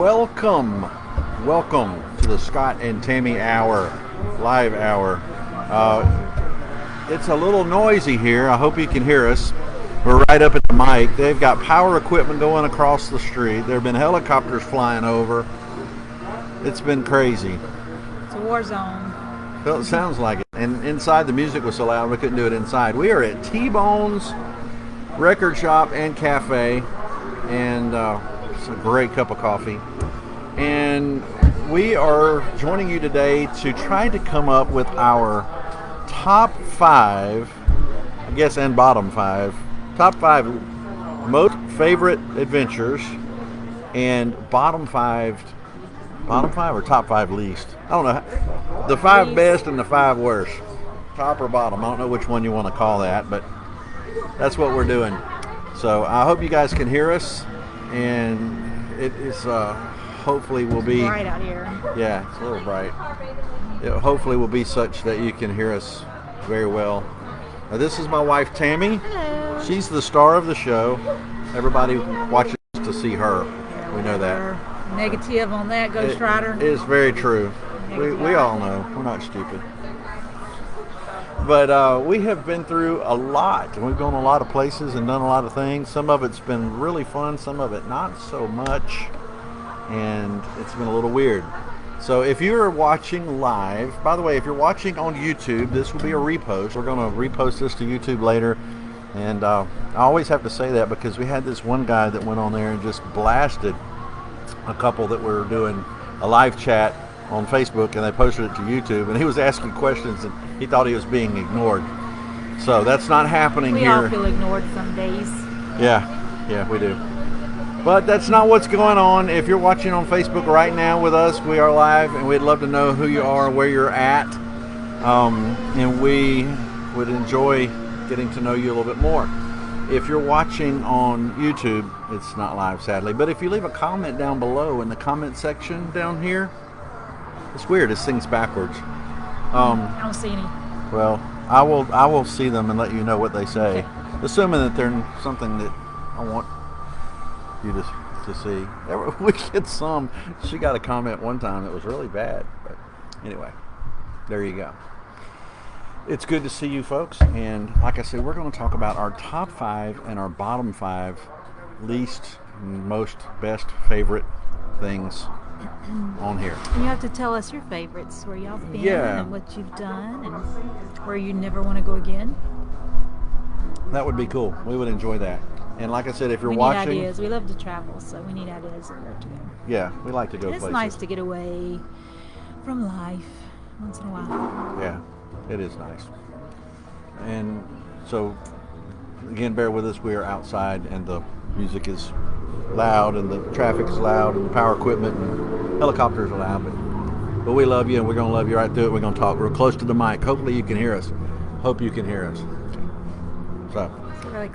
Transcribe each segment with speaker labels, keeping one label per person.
Speaker 1: Welcome to the Scott and Tammie Hour, live hour. It's a little noisy here. I hope you can hear us. We're right up at the mic. They've got power equipment going across the street. There have been helicopters flying over. It's been crazy.
Speaker 2: It's a war zone.
Speaker 1: Well, it sounds like it. And inside the music was so loud we couldn't do it inside. We are at T-Bone's Record Shop and Cafe, and it's a great cup of coffee. And we are joining you today to try to come up with our top five, I guess, and bottom five, top five most favorite adventures, and bottom five or top five least. I don't know. The five best and the five worst. Top or bottom. I don't know which one you want to call that, but that's what we're doing. So I hope you guys can hear us, and it is hopefully will be
Speaker 2: bright out here.
Speaker 1: Yeah, it's a little bright. It hopefully will be such that you can hear us very well. Now, this is my wife Tammie.
Speaker 2: Hello.
Speaker 1: She's the star of the show. Everybody watches to see her. We know that.
Speaker 2: Negative on that, Ghost Rider.
Speaker 1: It is very true. We all know. We're not stupid. But we have been through a lot. We've gone a lot of places and done a lot of things. Some of it's been really fun. Some of it not so much. And it's been a little weird. So if you're watching live, by the way, if you're watching on YouTube, this will be a repost. We're going to repost this to YouTube later. And I always have to say that because we had this one guy that went on there and just blasted a couple that were doing a live chat on Facebook, and they posted it to YouTube, and he was asking questions and he thought he was being ignored. So that's not happening
Speaker 2: we
Speaker 1: here.
Speaker 2: all feel ignored some days.
Speaker 1: Yeah, we do. But that's not what's going on. If you're watching on Facebook right now with us, we are live, and we'd love to know who you are, where you're at, and we would enjoy getting to know you a little bit more. If you're watching on YouTube, it's not live, sadly, but if you leave a comment down below in the comment section down here, it's weird, this thing's backwards.
Speaker 2: I don't see any.
Speaker 1: Well, I will see them and let you know what they say, assuming that they're something that I want you to see. We get some. She got a comment one time that was really bad, but anyway, there you go. It's good to see you folks, and like I said, we're going to talk about our top five and our bottom five least, most, best, favorite things on here.
Speaker 2: And you have to tell us your favorites, where y'all been and what you've done and where you never want to go again.
Speaker 1: That would be cool. We would enjoy that. And like I said, if you're
Speaker 2: we
Speaker 1: watching...
Speaker 2: We need ideas. We love to travel, so we need ideas of where to go.
Speaker 1: Yeah, we like to go places.
Speaker 2: It's nice to get away from life once in a while.
Speaker 1: Yeah, it is nice. And so, again, bear with us. We are outside, and the music is loud, and the traffic is loud, and the power equipment and helicopters are loud. But we love you, and we're going to love you right through it. We're going to talk. We're close to the mic. Hopefully you can hear us. Hope you can hear us. So...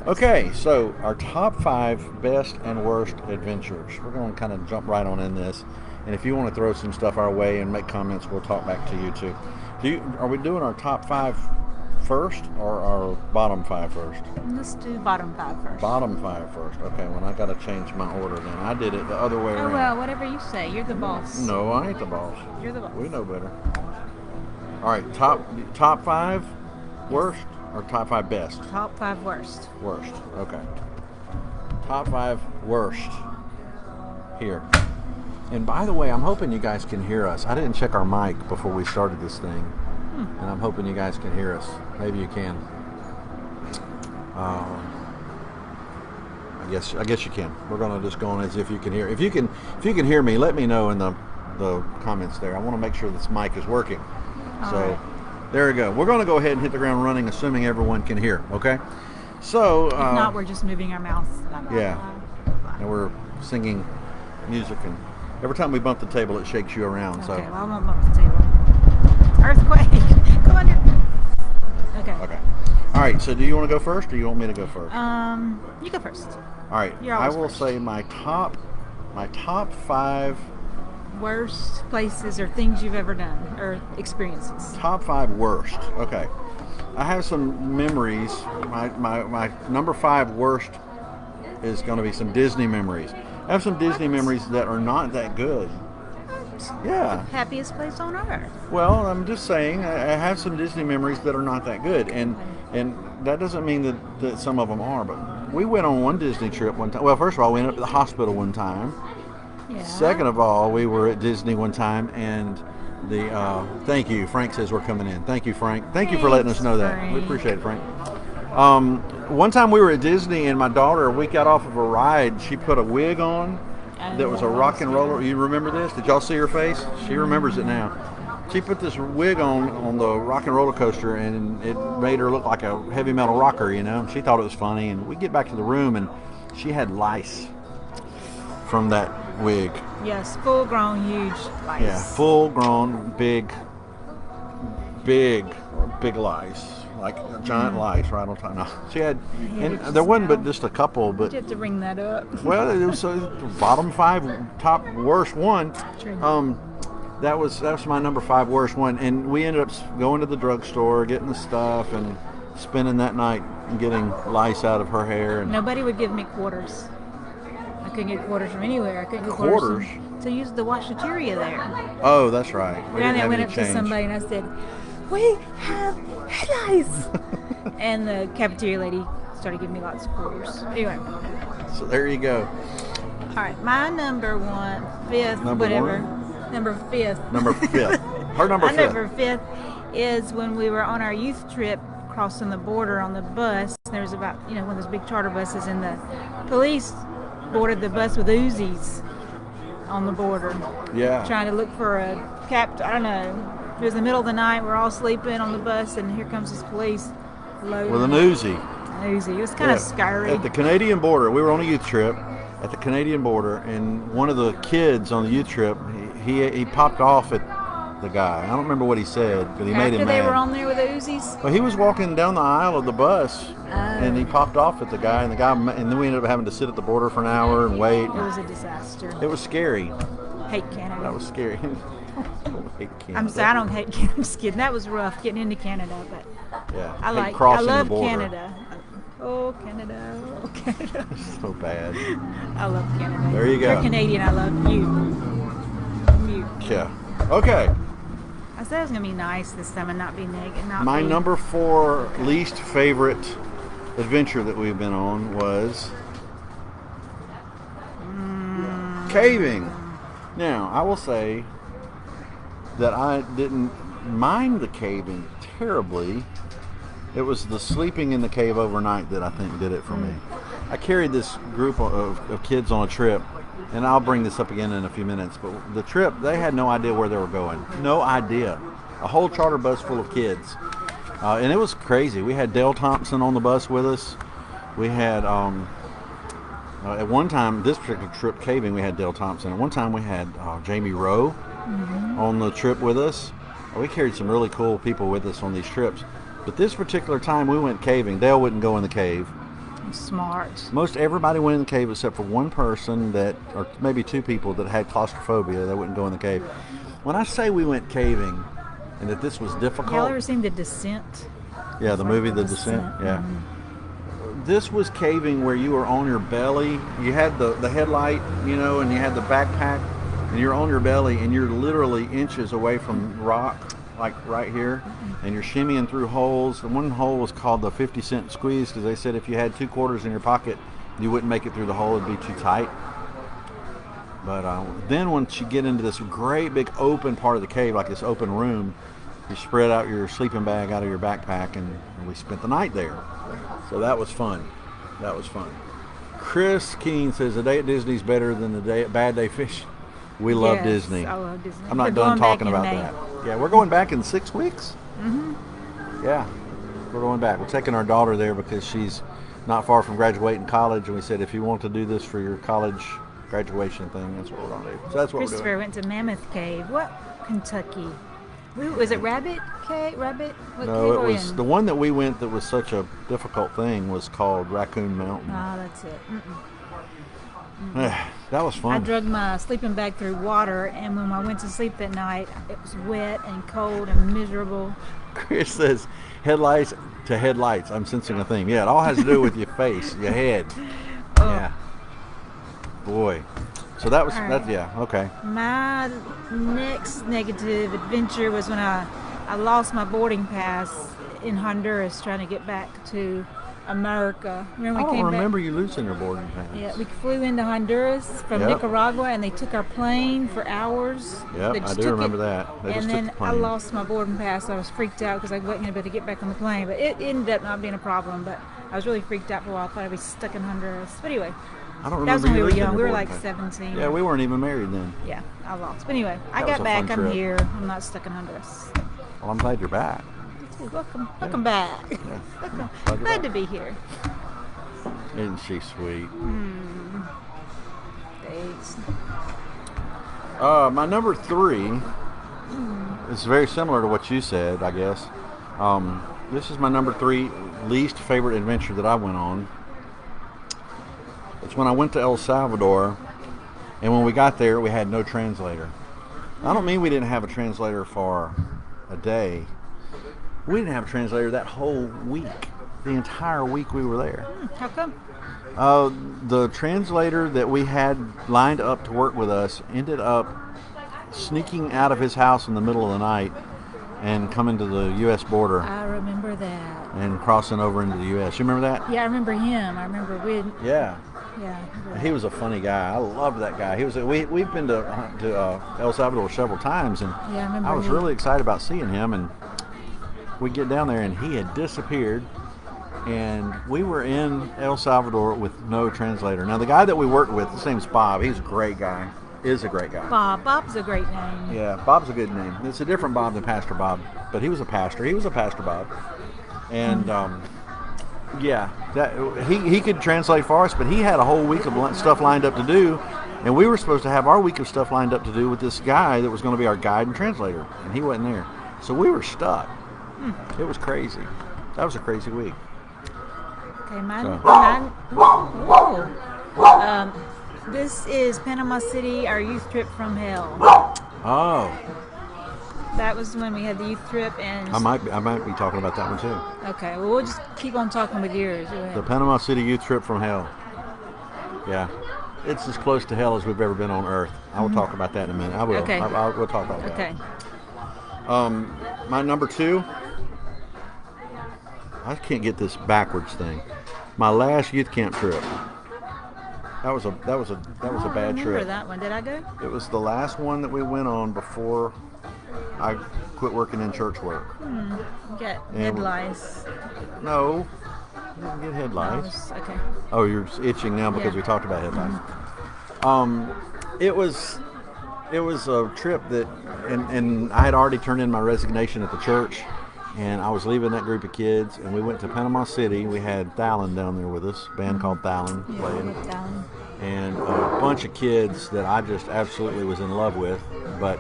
Speaker 1: Okay, so our top five best and worst adventures. We're going to kind of jump right on in this. And if you want to throw some stuff our way and make comments, we'll talk back to you too. Are we doing our top five first or our bottom five first?
Speaker 2: Let's do bottom five first.
Speaker 1: Bottom five first. Okay, well, I got to change my order then. I did it the other way around.
Speaker 2: Oh, well, whatever you say. You're the boss.
Speaker 1: No, I ain't the boss.
Speaker 2: You're the boss.
Speaker 1: We know better. All right, top five worst? Or top five best?
Speaker 2: Top five worst.
Speaker 1: Worst, okay. Top five worst here. And by the way, I'm hoping you guys can hear us. I didn't check our mic before we started this thing. And I'm hoping you guys can hear us. Maybe you can. I guess you can. We're gonna just go on as if you can hear. If you can hear me, let me know in the comments there. I want to make sure this mic is working.
Speaker 2: All
Speaker 1: so
Speaker 2: right.
Speaker 1: There we go. We're going to go ahead and hit the ground running, assuming everyone can hear, okay? So...
Speaker 2: if not, we're just moving our mouths.
Speaker 1: Yeah. And we're singing music, and every time we bump the table, it shakes you around.
Speaker 2: Okay,
Speaker 1: So.
Speaker 2: well, I won't bump the table. Earthquake! Go under. Okay.
Speaker 1: All right, so do you want to go first, or you want me to go first?
Speaker 2: You go first.
Speaker 1: All right.
Speaker 2: You're
Speaker 1: I
Speaker 2: always
Speaker 1: will
Speaker 2: first.
Speaker 1: say my top five...
Speaker 2: Worst places or things you've ever done, or experiences.
Speaker 1: Top five worst. Okay. I have some memories. My number five worst is going to be some Disney memories. I have some Disney memories that are not that good. Yeah.
Speaker 2: Happiest place on earth.
Speaker 1: Well, I'm just saying, I have some Disney memories that are not that good, and that doesn't mean that some of them are. But we went on one Disney trip one time. Well, first of all, we went up to the hospital one time.
Speaker 2: Yeah.
Speaker 1: Second of all, we were at Disney one time, and thank you. Frank says we're coming in. Thank you, Frank. Thank you for letting us know that. We appreciate it, Frank. One time we were at Disney, and my daughter, we got off of a ride. She put a wig on that was a rock and roller. You remember this? Did y'all see her face? She remembers it now. She put this wig on the rock and roller coaster, and it made her look like a heavy metal rocker, you know. She thought it was funny, and we get back to the room, and she had lice from that wig.
Speaker 2: Yes, full-grown, huge lice.
Speaker 1: Yeah, full-grown, big lice. Like giant lice right on top. No, she had, and there wasn't but just a couple. But
Speaker 2: you have to bring that up.
Speaker 1: Well, it was bottom 5, top worst one.
Speaker 2: True.
Speaker 1: That was my number 5 worst one, and we ended up going to the drugstore, getting the stuff, and spending that night getting lice out of her hair. And
Speaker 2: nobody would give me quarters. I couldn't get quarters from anywhere. I couldn't get
Speaker 1: quarters
Speaker 2: to use the washateria there.
Speaker 1: Oh, that's right.
Speaker 2: I went up to somebody and I said, "We have head lice," and the cafeteria lady started giving me lots of quarters. Anyway.
Speaker 1: So there you go.
Speaker 2: All right, my number 5th. Her number 5th. Number 5th is when we were on our youth trip crossing the border on the bus. There was about, one of those big charter buses, and the police boarded the bus with Uzis on the border.
Speaker 1: Yeah.
Speaker 2: Trying to look for a I don't know. It was the middle of the night. We're all sleeping on the bus, and here comes this police loading
Speaker 1: with an Uzi.
Speaker 2: It was kind of scary.
Speaker 1: At the Canadian border, we were on a youth trip at the Canadian border, and one of the kids on the youth trip, he popped off at the guy. I don't remember what he said, but he made him mad.
Speaker 2: After they were on there with the Uzis?
Speaker 1: Well, he was walking down the aisle of the bus, and he popped off at the guy, and then we ended up having to sit at the border for an hour and wait.
Speaker 2: It was a disaster.
Speaker 1: It was scary.
Speaker 2: Hate Canada.
Speaker 1: That was scary. Hate Canada.
Speaker 2: I'm sorry, I don't hate Canada. I'm just kidding. That was rough getting into Canada, but
Speaker 1: yeah,
Speaker 2: I love Canada. Oh, Canada. Oh, Canada.
Speaker 1: So bad.
Speaker 2: I love Canada.
Speaker 1: There you go.
Speaker 2: You're Canadian. I love you.
Speaker 1: Yeah. Okay.
Speaker 2: I said I was going to be nice this time and not be negative.
Speaker 1: My number 4 least favorite adventure that we've been on was caving. Now, I will say that I didn't mind the caving terribly. It was the sleeping in the cave overnight that I think did it for me. I carried this group of kids on a trip, and I'll bring this up again in a few minutes, but the trip, they had no idea where they were going. No idea. A whole charter bus full of kids. And it was crazy. We had Dale Thompson on the bus with us. We had, at one time, this particular trip caving, we had Dale Thompson. At one time, we had Jamie Rowe on the trip with us. We carried some really cool people with us on these trips. But this particular time we went caving, Dale wouldn't go in the cave.
Speaker 2: Smart.
Speaker 1: Most everybody went in the cave except for one person or maybe 2 people that had claustrophobia. They wouldn't go in the cave. When I say we went caving and that this was difficult.
Speaker 2: Y'all ever seen The Descent?
Speaker 1: Yeah, the movie The Descent. Yeah. This was caving where you were on your belly. You had the headlight, and you had the backpack, and you're on your belly, and you're literally inches away from rock, like right here, and you're shimmying through holes. The one hole was called the 50-cent squeeze because they said if you had 2 quarters in your pocket, you wouldn't make it through the hole. It'd be too tight. But then once you get into this great big open part of the cave, like this open room, you spread out your sleeping bag out of your backpack, and we spent the night there. So that was fun. Chris Keene says the day at Disney's better than the day at Bad Day Fishing. We love Disney.
Speaker 2: I love Disney.
Speaker 1: I'm not done talking about that. Yeah, we're going back in 6 weeks. Yeah, we're going back. We're taking our daughter there because she's not far from graduating college, and we said if you want to do this for your college graduation thing, that's what we're going to do. So that's what we're doing.
Speaker 2: Christopher went to Mammoth Cave. What? Kentucky. Was it Rabbit Cave? Rabbit? What
Speaker 1: no,
Speaker 2: cave
Speaker 1: it was the one that we went that was such a difficult thing was called Raccoon Mountain.
Speaker 2: Oh, that's it.
Speaker 1: That was fun.
Speaker 2: I dragged my sleeping bag through water, and when I went to sleep that night, it was wet and cold and miserable.
Speaker 1: Chris says, headlights to headlights. I'm sensing a theme. Yeah, it all has to do with your face, your head.
Speaker 2: Oh.
Speaker 1: Yeah. boy. So that was,
Speaker 2: Right.
Speaker 1: yeah, okay.
Speaker 2: My next negative adventure was when I lost my boarding pass in Honduras trying to get back to America. Remember
Speaker 1: I
Speaker 2: we
Speaker 1: don't
Speaker 2: came
Speaker 1: remember
Speaker 2: back?
Speaker 1: you losing your boarding pass.
Speaker 2: Yeah, we flew into Honduras from
Speaker 1: Yep.
Speaker 2: Nicaragua, and they took our plane for hours.
Speaker 1: Yep,
Speaker 2: They
Speaker 1: I
Speaker 2: just
Speaker 1: do
Speaker 2: took
Speaker 1: remember
Speaker 2: it,
Speaker 1: that. They just
Speaker 2: and
Speaker 1: took
Speaker 2: then
Speaker 1: the
Speaker 2: I
Speaker 1: plane.
Speaker 2: lost my boarding pass. I was freaked out because I wasn't going to be able to get back on the plane. But it ended up not being a problem. But I was really freaked out for a while. I thought I'd be stuck in Honduras. But anyway,
Speaker 1: I don't remember
Speaker 2: that was when
Speaker 1: you
Speaker 2: we were
Speaker 1: losing
Speaker 2: young.
Speaker 1: your
Speaker 2: We were
Speaker 1: boarding
Speaker 2: like
Speaker 1: pass.
Speaker 2: 17.
Speaker 1: Yeah, we weren't even married then.
Speaker 2: Yeah, I lost. But anyway, I
Speaker 1: That was
Speaker 2: got
Speaker 1: a
Speaker 2: back.
Speaker 1: fun
Speaker 2: I'm
Speaker 1: trip.
Speaker 2: here. I'm not stuck in Honduras.
Speaker 1: Well, I'm glad you're back.
Speaker 2: Welcome back.
Speaker 1: Glad
Speaker 2: Glad to be here.
Speaker 1: Isn't she sweet?
Speaker 2: Thanks.
Speaker 1: My number 3 is very similar to what you said, I guess. This is my number 3 least favorite adventure that I went on. It's when I went to El Salvador, and when we got there, we had no translator. I don't mean we didn't have a translator for a day. We didn't have a translator that whole week. The entire week we were there.
Speaker 2: How come?
Speaker 1: The translator that we had lined up to work with us ended up sneaking out of his house in the middle of the night and coming to the U.S. border
Speaker 2: I remember that.
Speaker 1: and crossing over into the U.S. You remember that?
Speaker 2: Yeah, I remember him. I remember we.
Speaker 1: Yeah.
Speaker 2: Yeah. I remember
Speaker 1: He was a funny guy. I loved that guy. He was. We've been to El Salvador several times, and
Speaker 2: Yeah, I remember
Speaker 1: I was
Speaker 2: him.
Speaker 1: really excited about seeing him. And we get down there, and he had disappeared. And we were in El Salvador with no translator. Now, the guy that we worked with, his name's Bob. He's a great guy. Is a great guy.
Speaker 2: Bob. Bob's a great name.
Speaker 1: Yeah, Bob's a good name. It's a different Bob than Pastor Bob, but he was a pastor. He was a Pastor Bob, and yeah, that he could translate for us. But he had a whole week of stuff lined up to do, and we were supposed to have our week of stuff lined up to do with this guy that was going to be our guide and translator, and he wasn't there. So we were stuck. It was crazy. That was a crazy week.
Speaker 2: Okay, mine.
Speaker 1: So.
Speaker 2: Whoa. This is Panama City, our youth trip from hell.
Speaker 1: Oh,
Speaker 2: That was when we had the youth trip, and
Speaker 1: I might be talking about that one too.
Speaker 2: okay. Well, we'll just keep on talking with yours. Go ahead.
Speaker 1: The Panama City youth trip from hell. Yeah, it's as close to hell as we've ever been on Earth. I will talk about that in a minute. I will.
Speaker 2: Okay.
Speaker 1: We'll talk about that.
Speaker 2: Okay.
Speaker 1: My number 2. I can't get this backwards thing. My last youth camp trip. That was a bad
Speaker 2: I remember
Speaker 1: trip.
Speaker 2: that one. Did I go?
Speaker 1: It was the last one that we went on before I quit working in church work.
Speaker 2: Get
Speaker 1: And-
Speaker 2: headlights.
Speaker 1: No, I didn't get headlights.
Speaker 2: Okay.
Speaker 1: Oh, you're itching now because
Speaker 2: Yeah.
Speaker 1: we talked about headlights. It was a trip that, and I had already turned in my resignation at the church, and I was leaving that group of kids, and we went to Panama City. We had Thalen down there with us, a band called Thalen
Speaker 2: Yeah,
Speaker 1: playing,
Speaker 2: look down.
Speaker 1: and a bunch of kids that I just absolutely was in love with, but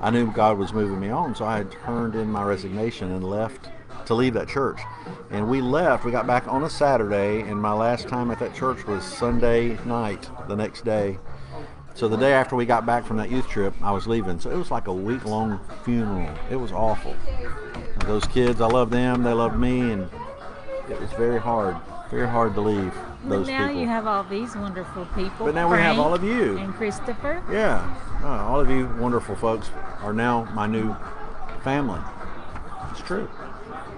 Speaker 1: I knew God was moving me on, so I had turned in my resignation and left to leave that church. And we left. We got back on a Saturday, and my last time at that church was Sunday night the next day. So the day after we got back from that youth trip, I was leaving. So it was like a week-long funeral. It was awful. Those kids, I loved them. They loved me, and it was very hard to leave those
Speaker 2: But now
Speaker 1: people.
Speaker 2: you have all these wonderful people.
Speaker 1: But now we have
Speaker 2: Frank
Speaker 1: all of you.
Speaker 2: and Christopher.
Speaker 1: Yeah, all of you wonderful folks are now my new family. It's true.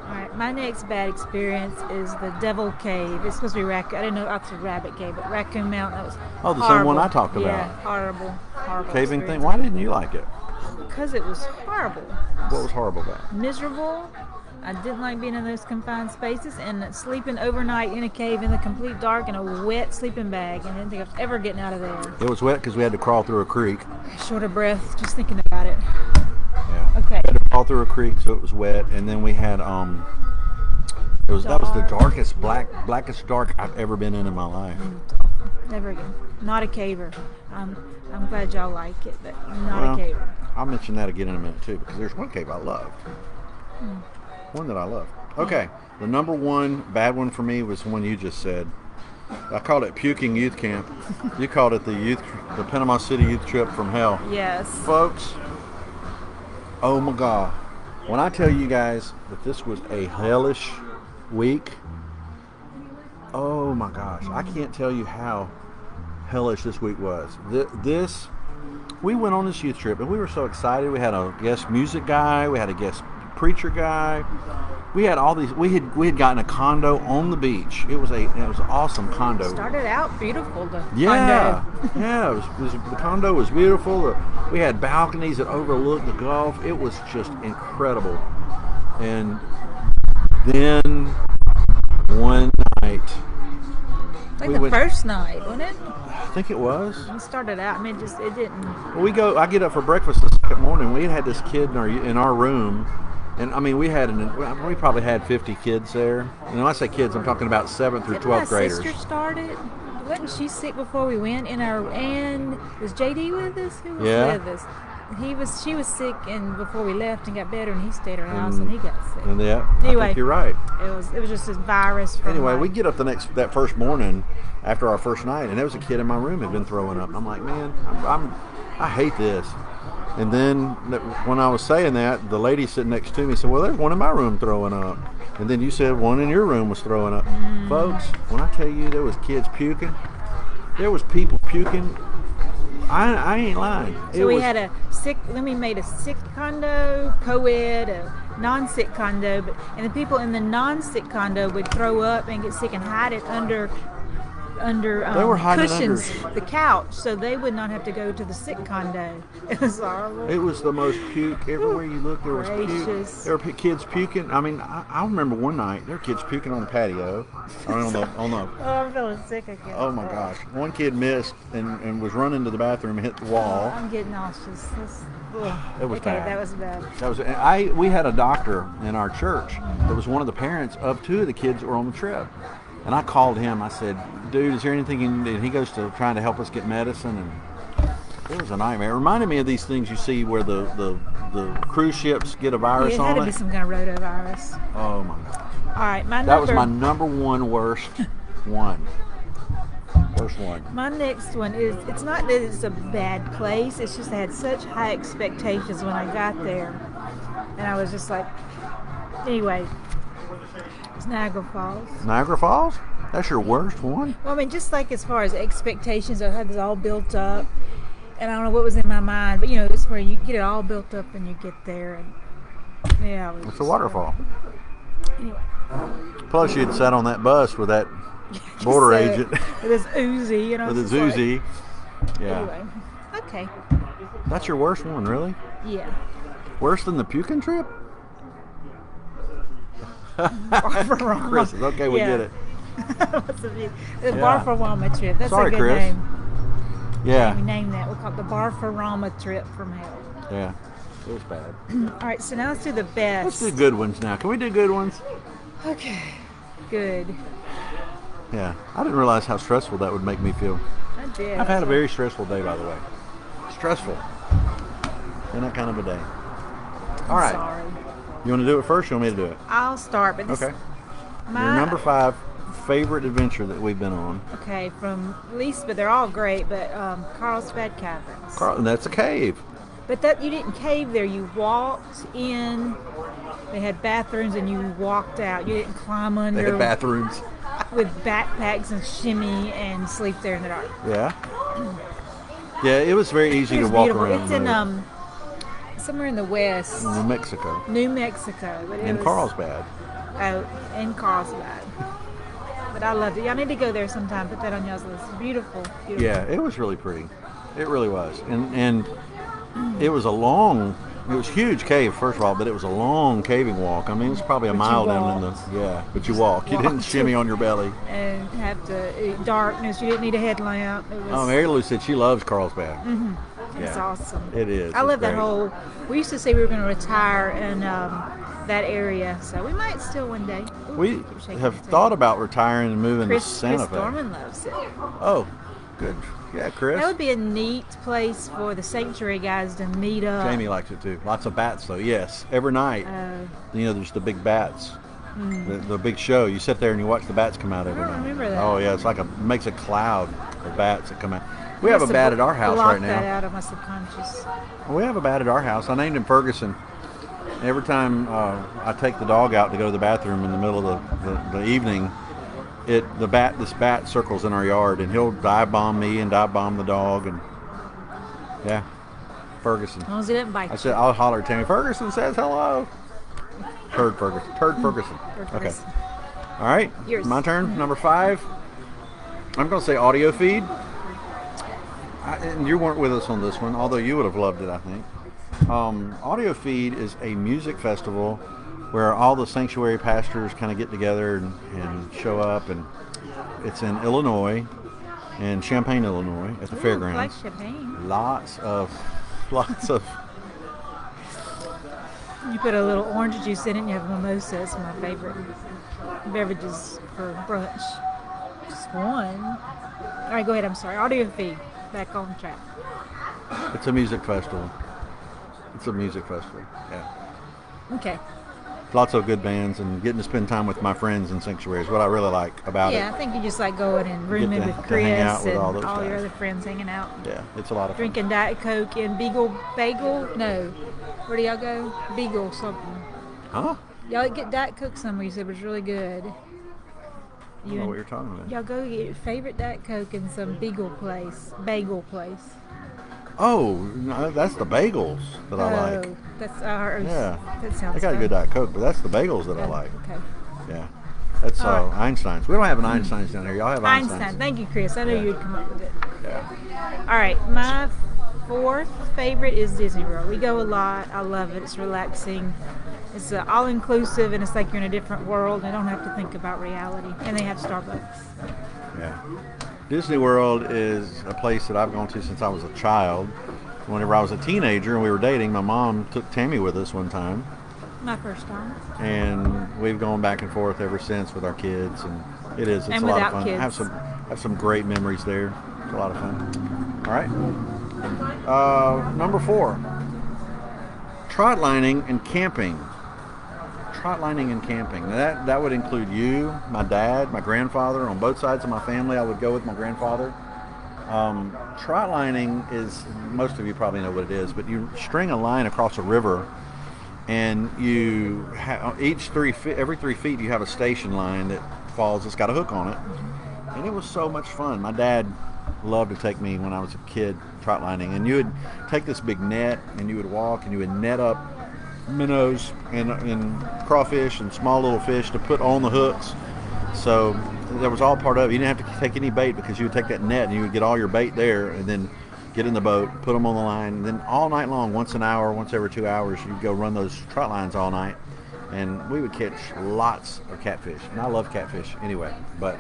Speaker 2: All right, my next bad experience is the Devil Cave. It's supposed to be raccoon. I didn't know that's a rabbit cave, but Raccoon Mountain. That was
Speaker 1: Oh, the same
Speaker 2: horrible.
Speaker 1: one I talked about.
Speaker 2: Yeah, horrible.
Speaker 1: Caving thing. Why didn't you like it?
Speaker 2: Because it was horrible.
Speaker 1: What was horrible about it?
Speaker 2: Miserable. I didn't like being in those confined spaces and sleeping overnight in a cave in the complete dark in a wet sleeping bag. And I didn't think I was ever getting out of there.
Speaker 1: It was wet because we had to crawl through a creek.
Speaker 2: Short of breath just thinking about it.
Speaker 1: Yeah.
Speaker 2: Okay.
Speaker 1: We had to crawl through a creek, so it was wet, and then we had that was the darkest blackest dark I've ever been in my life.
Speaker 2: Never again. Not a caver. I'm glad y'all like it, but not
Speaker 1: Well,
Speaker 2: a caver.
Speaker 1: I'll mention that again in a minute too, because there's one cave I loved. One that I loved. Okay, the number 1 bad one for me was the one you just said. I called it puking youth camp. You called it the Panama City youth trip from hell.
Speaker 2: Yes.
Speaker 1: Folks, oh my God. When I tell you guys that this was a hellish week, oh my gosh, I can't tell you how hellish this week was. We went on this youth trip and we were so excited. We had a guest music guy, we had a guest preacher guy. We had all these. We had gotten a condo on the beach. It was an awesome condo.
Speaker 2: Started out beautiful. The condo.
Speaker 1: Yeah. The condo was beautiful. We had balconies that overlooked the Gulf. It was just incredible. And then one night,
Speaker 2: the first night, wasn't it?
Speaker 1: I think it was.
Speaker 2: It started out. I mean, it didn't.
Speaker 1: Well, I get up for breakfast the second morning. We had this kid in our room. And I mean, we probably had 50 kids there. And when I say kids, I'm talking about 7th through 12th graders.
Speaker 2: My sister started. Wasn't she sick before we went? And was JD with us? Who was with us? She was sick before we left and got better, and he stayed at her house and he got sick.
Speaker 1: And
Speaker 2: anyway,
Speaker 1: I think you're right.
Speaker 2: It was just this virus.
Speaker 1: Anyway, we get up that first morning after our first night, and there was a kid in my room who had been throwing up. And I'm like, man, I hate this. And then when I was saying that, the lady sitting next to me said, well, there's one in my room throwing up. And then you said one in your room was throwing up. Folks, when I tell you there was kids puking, there was people puking, I ain't lying.
Speaker 2: So we made a sick condo, co-ed, a non-sick condo, and the people in the non-sick condo would throw up and get sick and hide it under
Speaker 1: they were
Speaker 2: cushions, the couch, so they would not have to go to the sick condo. It was horrible.
Speaker 1: It was the most puke. Everywhere you looked, there was puke. There were kids puking. I mean, I remember one night, there were kids puking on the patio. On the
Speaker 2: oh, I'm feeling sick again.
Speaker 1: Oh, my gosh. One kid missed and was running to the bathroom and hit the wall.
Speaker 2: I'm getting nauseous.
Speaker 1: It was bad.
Speaker 2: That was bad.
Speaker 1: We had a doctor in our church that was one of the parents of 2 of the kids that were on the trip. And I called him. I said, dude, is there anything you can do? And he goes to trying to help us get medicine. And it was a nightmare. It reminded me of these things you see where the cruise ships get a virus on it.
Speaker 2: It had to be some kind of rotavirus.
Speaker 1: Oh, my God.
Speaker 2: All right.
Speaker 1: That was my number one worst one. Worst one.
Speaker 2: My next one is, it's not that it's a bad place. It's just I had such high expectations when I got there. And I was just like, anyway. It's Niagara Falls.
Speaker 1: Niagara Falls? That's your worst one?
Speaker 2: Well, I mean, just like as far as expectations, I had this all built up, and I don't know what was in my mind, but it's where you get it all built up and you get there, and
Speaker 1: it's a waterfall.
Speaker 2: Anyway.
Speaker 1: Plus, you'd sat on that bus with that border agent.
Speaker 2: With his Uzi,
Speaker 1: With his Uzi. Yeah.
Speaker 2: Anyway, okay.
Speaker 1: That's your worst one, really?
Speaker 2: Yeah.
Speaker 1: Worse than the puking trip? Chris, okay, we get it.
Speaker 2: The Barfarama trip. That's
Speaker 1: Sorry,
Speaker 2: a good
Speaker 1: Chris.
Speaker 2: name.
Speaker 1: Yeah.
Speaker 2: We named that. We'll call it the Barfarama trip from hell.
Speaker 1: Yeah, it was bad.
Speaker 2: All right, so now let's do the best.
Speaker 1: Let's do good ones now. Can we do good ones?
Speaker 2: Okay, good.
Speaker 1: Yeah, I didn't realize how stressful that would make me feel.
Speaker 2: I did.
Speaker 1: I've had a very stressful day, by the way. Stressful. And that kind of a day. All right.
Speaker 2: Sorry.
Speaker 1: You want to do it first or you want me to do it?
Speaker 2: I'll start, but
Speaker 1: okay. Your number 5 favorite adventure that we've been on.
Speaker 2: Okay, from least, but they're all great, but Carlsbad Caverns.
Speaker 1: That's a cave.
Speaker 2: But you didn't cave there. You walked in. They had bathrooms and you walked out. You didn't climb under.
Speaker 1: They had bathrooms.
Speaker 2: With backpacks and shimmy and sleep there in the dark.
Speaker 1: Yeah. Yeah, it was very easy to walk
Speaker 2: beautiful.
Speaker 1: around.
Speaker 2: It's in somewhere in the west.
Speaker 1: New Mexico.
Speaker 2: New Mexico. But
Speaker 1: in Carlsbad.
Speaker 2: Oh, in Carlsbad. But I loved it. Y'all need to go there sometime. Put that on y'all's list. Beautiful, beautiful.
Speaker 1: Yeah, it was really pretty. It really was. And it was it was a huge cave, first of all, but it was a long caving walk. I mean, it's probably a mile down in but you walk. You didn't shimmy on your belly.
Speaker 2: And have to, darkness, you didn't need a headlamp.
Speaker 1: Mary Lou said she loves Carlsbad.
Speaker 2: Mm-hmm. It's awesome.
Speaker 1: It is.
Speaker 2: I love that whole, we used to say we were going to retire in that area, so we might still one day. Ooh,
Speaker 1: we have thought about retiring and moving to Santa Fe.
Speaker 2: Chris Dorman loves it.
Speaker 1: Oh, good. Yeah, Chris.
Speaker 2: That would be a neat place for the sanctuary guys to meet up.
Speaker 1: Jamie likes it too. Lots of bats, though. Yes, every night. There's the big bats. The big show. You sit there and you watch the bats come out every night.
Speaker 2: I remember that.
Speaker 1: Oh yeah, it's like makes a cloud of bats that come out. We have a bat at our house right now.
Speaker 2: Block that out of my subconscious.
Speaker 1: We have a bat at our house. I named him Ferguson. Every time I take the dog out to go to the bathroom in the middle of the evening, this bat circles in our yard, and he'll dive bomb me and dive bomb the dog, and yeah, Ferguson.
Speaker 2: As long as he didn't bite.
Speaker 1: I said, I'll holler at Tammie. Ferguson says hello. Turd Ferguson. Okay. All right.
Speaker 2: Yours.
Speaker 1: My turn. Number 5. I'm going to say audio feed. And you weren't with us on this one, although you would have loved it, I think. Audio feed is a music festival where all the sanctuary pastors kind of get together and show up, and it's in Illinois, in Champaign, Illinois, at the fairgrounds.
Speaker 2: Like Champaign.
Speaker 1: Lots of.
Speaker 2: You put a little orange juice in it, and you have mimosa. It's my favorite beverages for brunch. Just one. All right, go ahead. I'm sorry. Audio feed. Back on track.
Speaker 1: It's a music festival. Yeah.
Speaker 2: Okay.
Speaker 1: Lots of good bands, and getting to spend time with my friends in Sanctuary is what I really like about it.
Speaker 2: Yeah, I think you just like going and rooming with
Speaker 1: to
Speaker 2: Chris
Speaker 1: hang out with
Speaker 2: and
Speaker 1: all
Speaker 2: all,
Speaker 1: those
Speaker 2: your
Speaker 1: guys.
Speaker 2: other friends hanging out.
Speaker 1: Yeah, it's a lot of fun.
Speaker 2: Drinking Diet Coke and Bagel? No. Where do y'all go? Beagle something.
Speaker 1: Huh?
Speaker 2: Y'all get Diet Coke somewhere, you said it was really good.
Speaker 1: I don't know what you're talking about.
Speaker 2: Y'all go get your favorite Diet Coke in some bagel place.
Speaker 1: Oh, no, that's the bagels that I like.
Speaker 2: That's ours.
Speaker 1: Yeah.
Speaker 2: That sounds
Speaker 1: I got a
Speaker 2: fun.
Speaker 1: good Diet Coke, but that's the bagels that I like.
Speaker 2: Okay.
Speaker 1: Yeah. That's
Speaker 2: All right.
Speaker 1: Einstein's. We don't have an Einstein's down here. Y'all have Einstein's.
Speaker 2: Einstein. Thank you, Chris. I knew
Speaker 1: Yeah.
Speaker 2: you'd come up with it.
Speaker 1: Yeah.
Speaker 2: All right. My 4th favorite is Disney World. We go a lot. I love it. It's relaxing. It's all-inclusive, and it's like you're in a different world. I don't have to think about reality. And they have Starbucks.
Speaker 1: Yeah. Disney World is a place that I've gone to since I was a child. Whenever I was a teenager and we were dating, my mom took Tammie with us one time.
Speaker 2: My first time.
Speaker 1: And we've gone back and forth ever since with our kids, and it's
Speaker 2: And
Speaker 1: a lot
Speaker 2: without
Speaker 1: of fun.
Speaker 2: kids.
Speaker 1: I have some great memories there. It's a lot of fun. All right. Number 4. Trotlining and camping. Now that would include you, my dad, my grandfather. On both sides of my family, I would go with my grandfather. Trotlining is, most of you probably know what it is, but you string a line across a river, and you every 3 feet you have a station line that falls. It's got a hook on it, and it was so much fun. My dad loved to take me when I was a kid trotlining, and you would take this big net and you would walk and you would net up minnows and crawfish and small little fish to put on the hooks. So that was all part of it. You didn't have to take any bait, because you would take that net and you would get all your bait there, and then get in the boat, put them on the line, and then all night long, once an hour, once every 2 hours, you'd go run those trot lines all night, and we would catch lots of catfish. And I love catfish anyway, but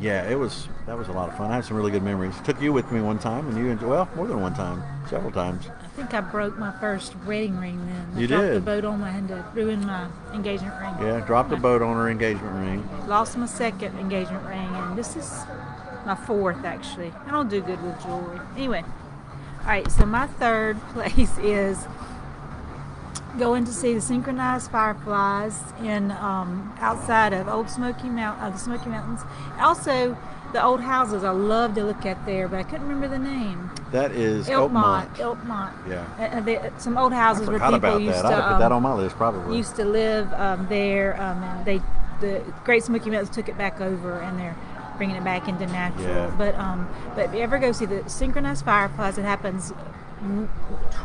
Speaker 1: yeah, that was a lot of fun. I had some really good memories. Took you with me one time, and you enjoyed, well, more than one time, several times.
Speaker 2: I think I broke my first wedding ring then.
Speaker 1: You
Speaker 2: dropped
Speaker 1: did.
Speaker 2: the boat on my hand to ruin my engagement ring.
Speaker 1: Yeah, dropped the boat on her engagement ring.
Speaker 2: Lost my second engagement ring, and this is my 4th actually. I don't do good with jewelry. Anyway, all right. So my 3rd place is going to see the synchronized fireflies in outside of the Smoky Mountains. Also, the old houses I love to look at there, but I couldn't remember the name.
Speaker 1: That is
Speaker 2: Elkmont.
Speaker 1: Yeah.
Speaker 2: Some old houses where
Speaker 1: I forgot
Speaker 2: people
Speaker 1: about
Speaker 2: used
Speaker 1: that.
Speaker 2: to
Speaker 1: I put that on my list probably.
Speaker 2: used to live there, and the Great Smoky Mountains took it back over, and they're bringing it back into natural.
Speaker 1: Yeah.
Speaker 2: But if you ever go see the synchronized fireflies, it happens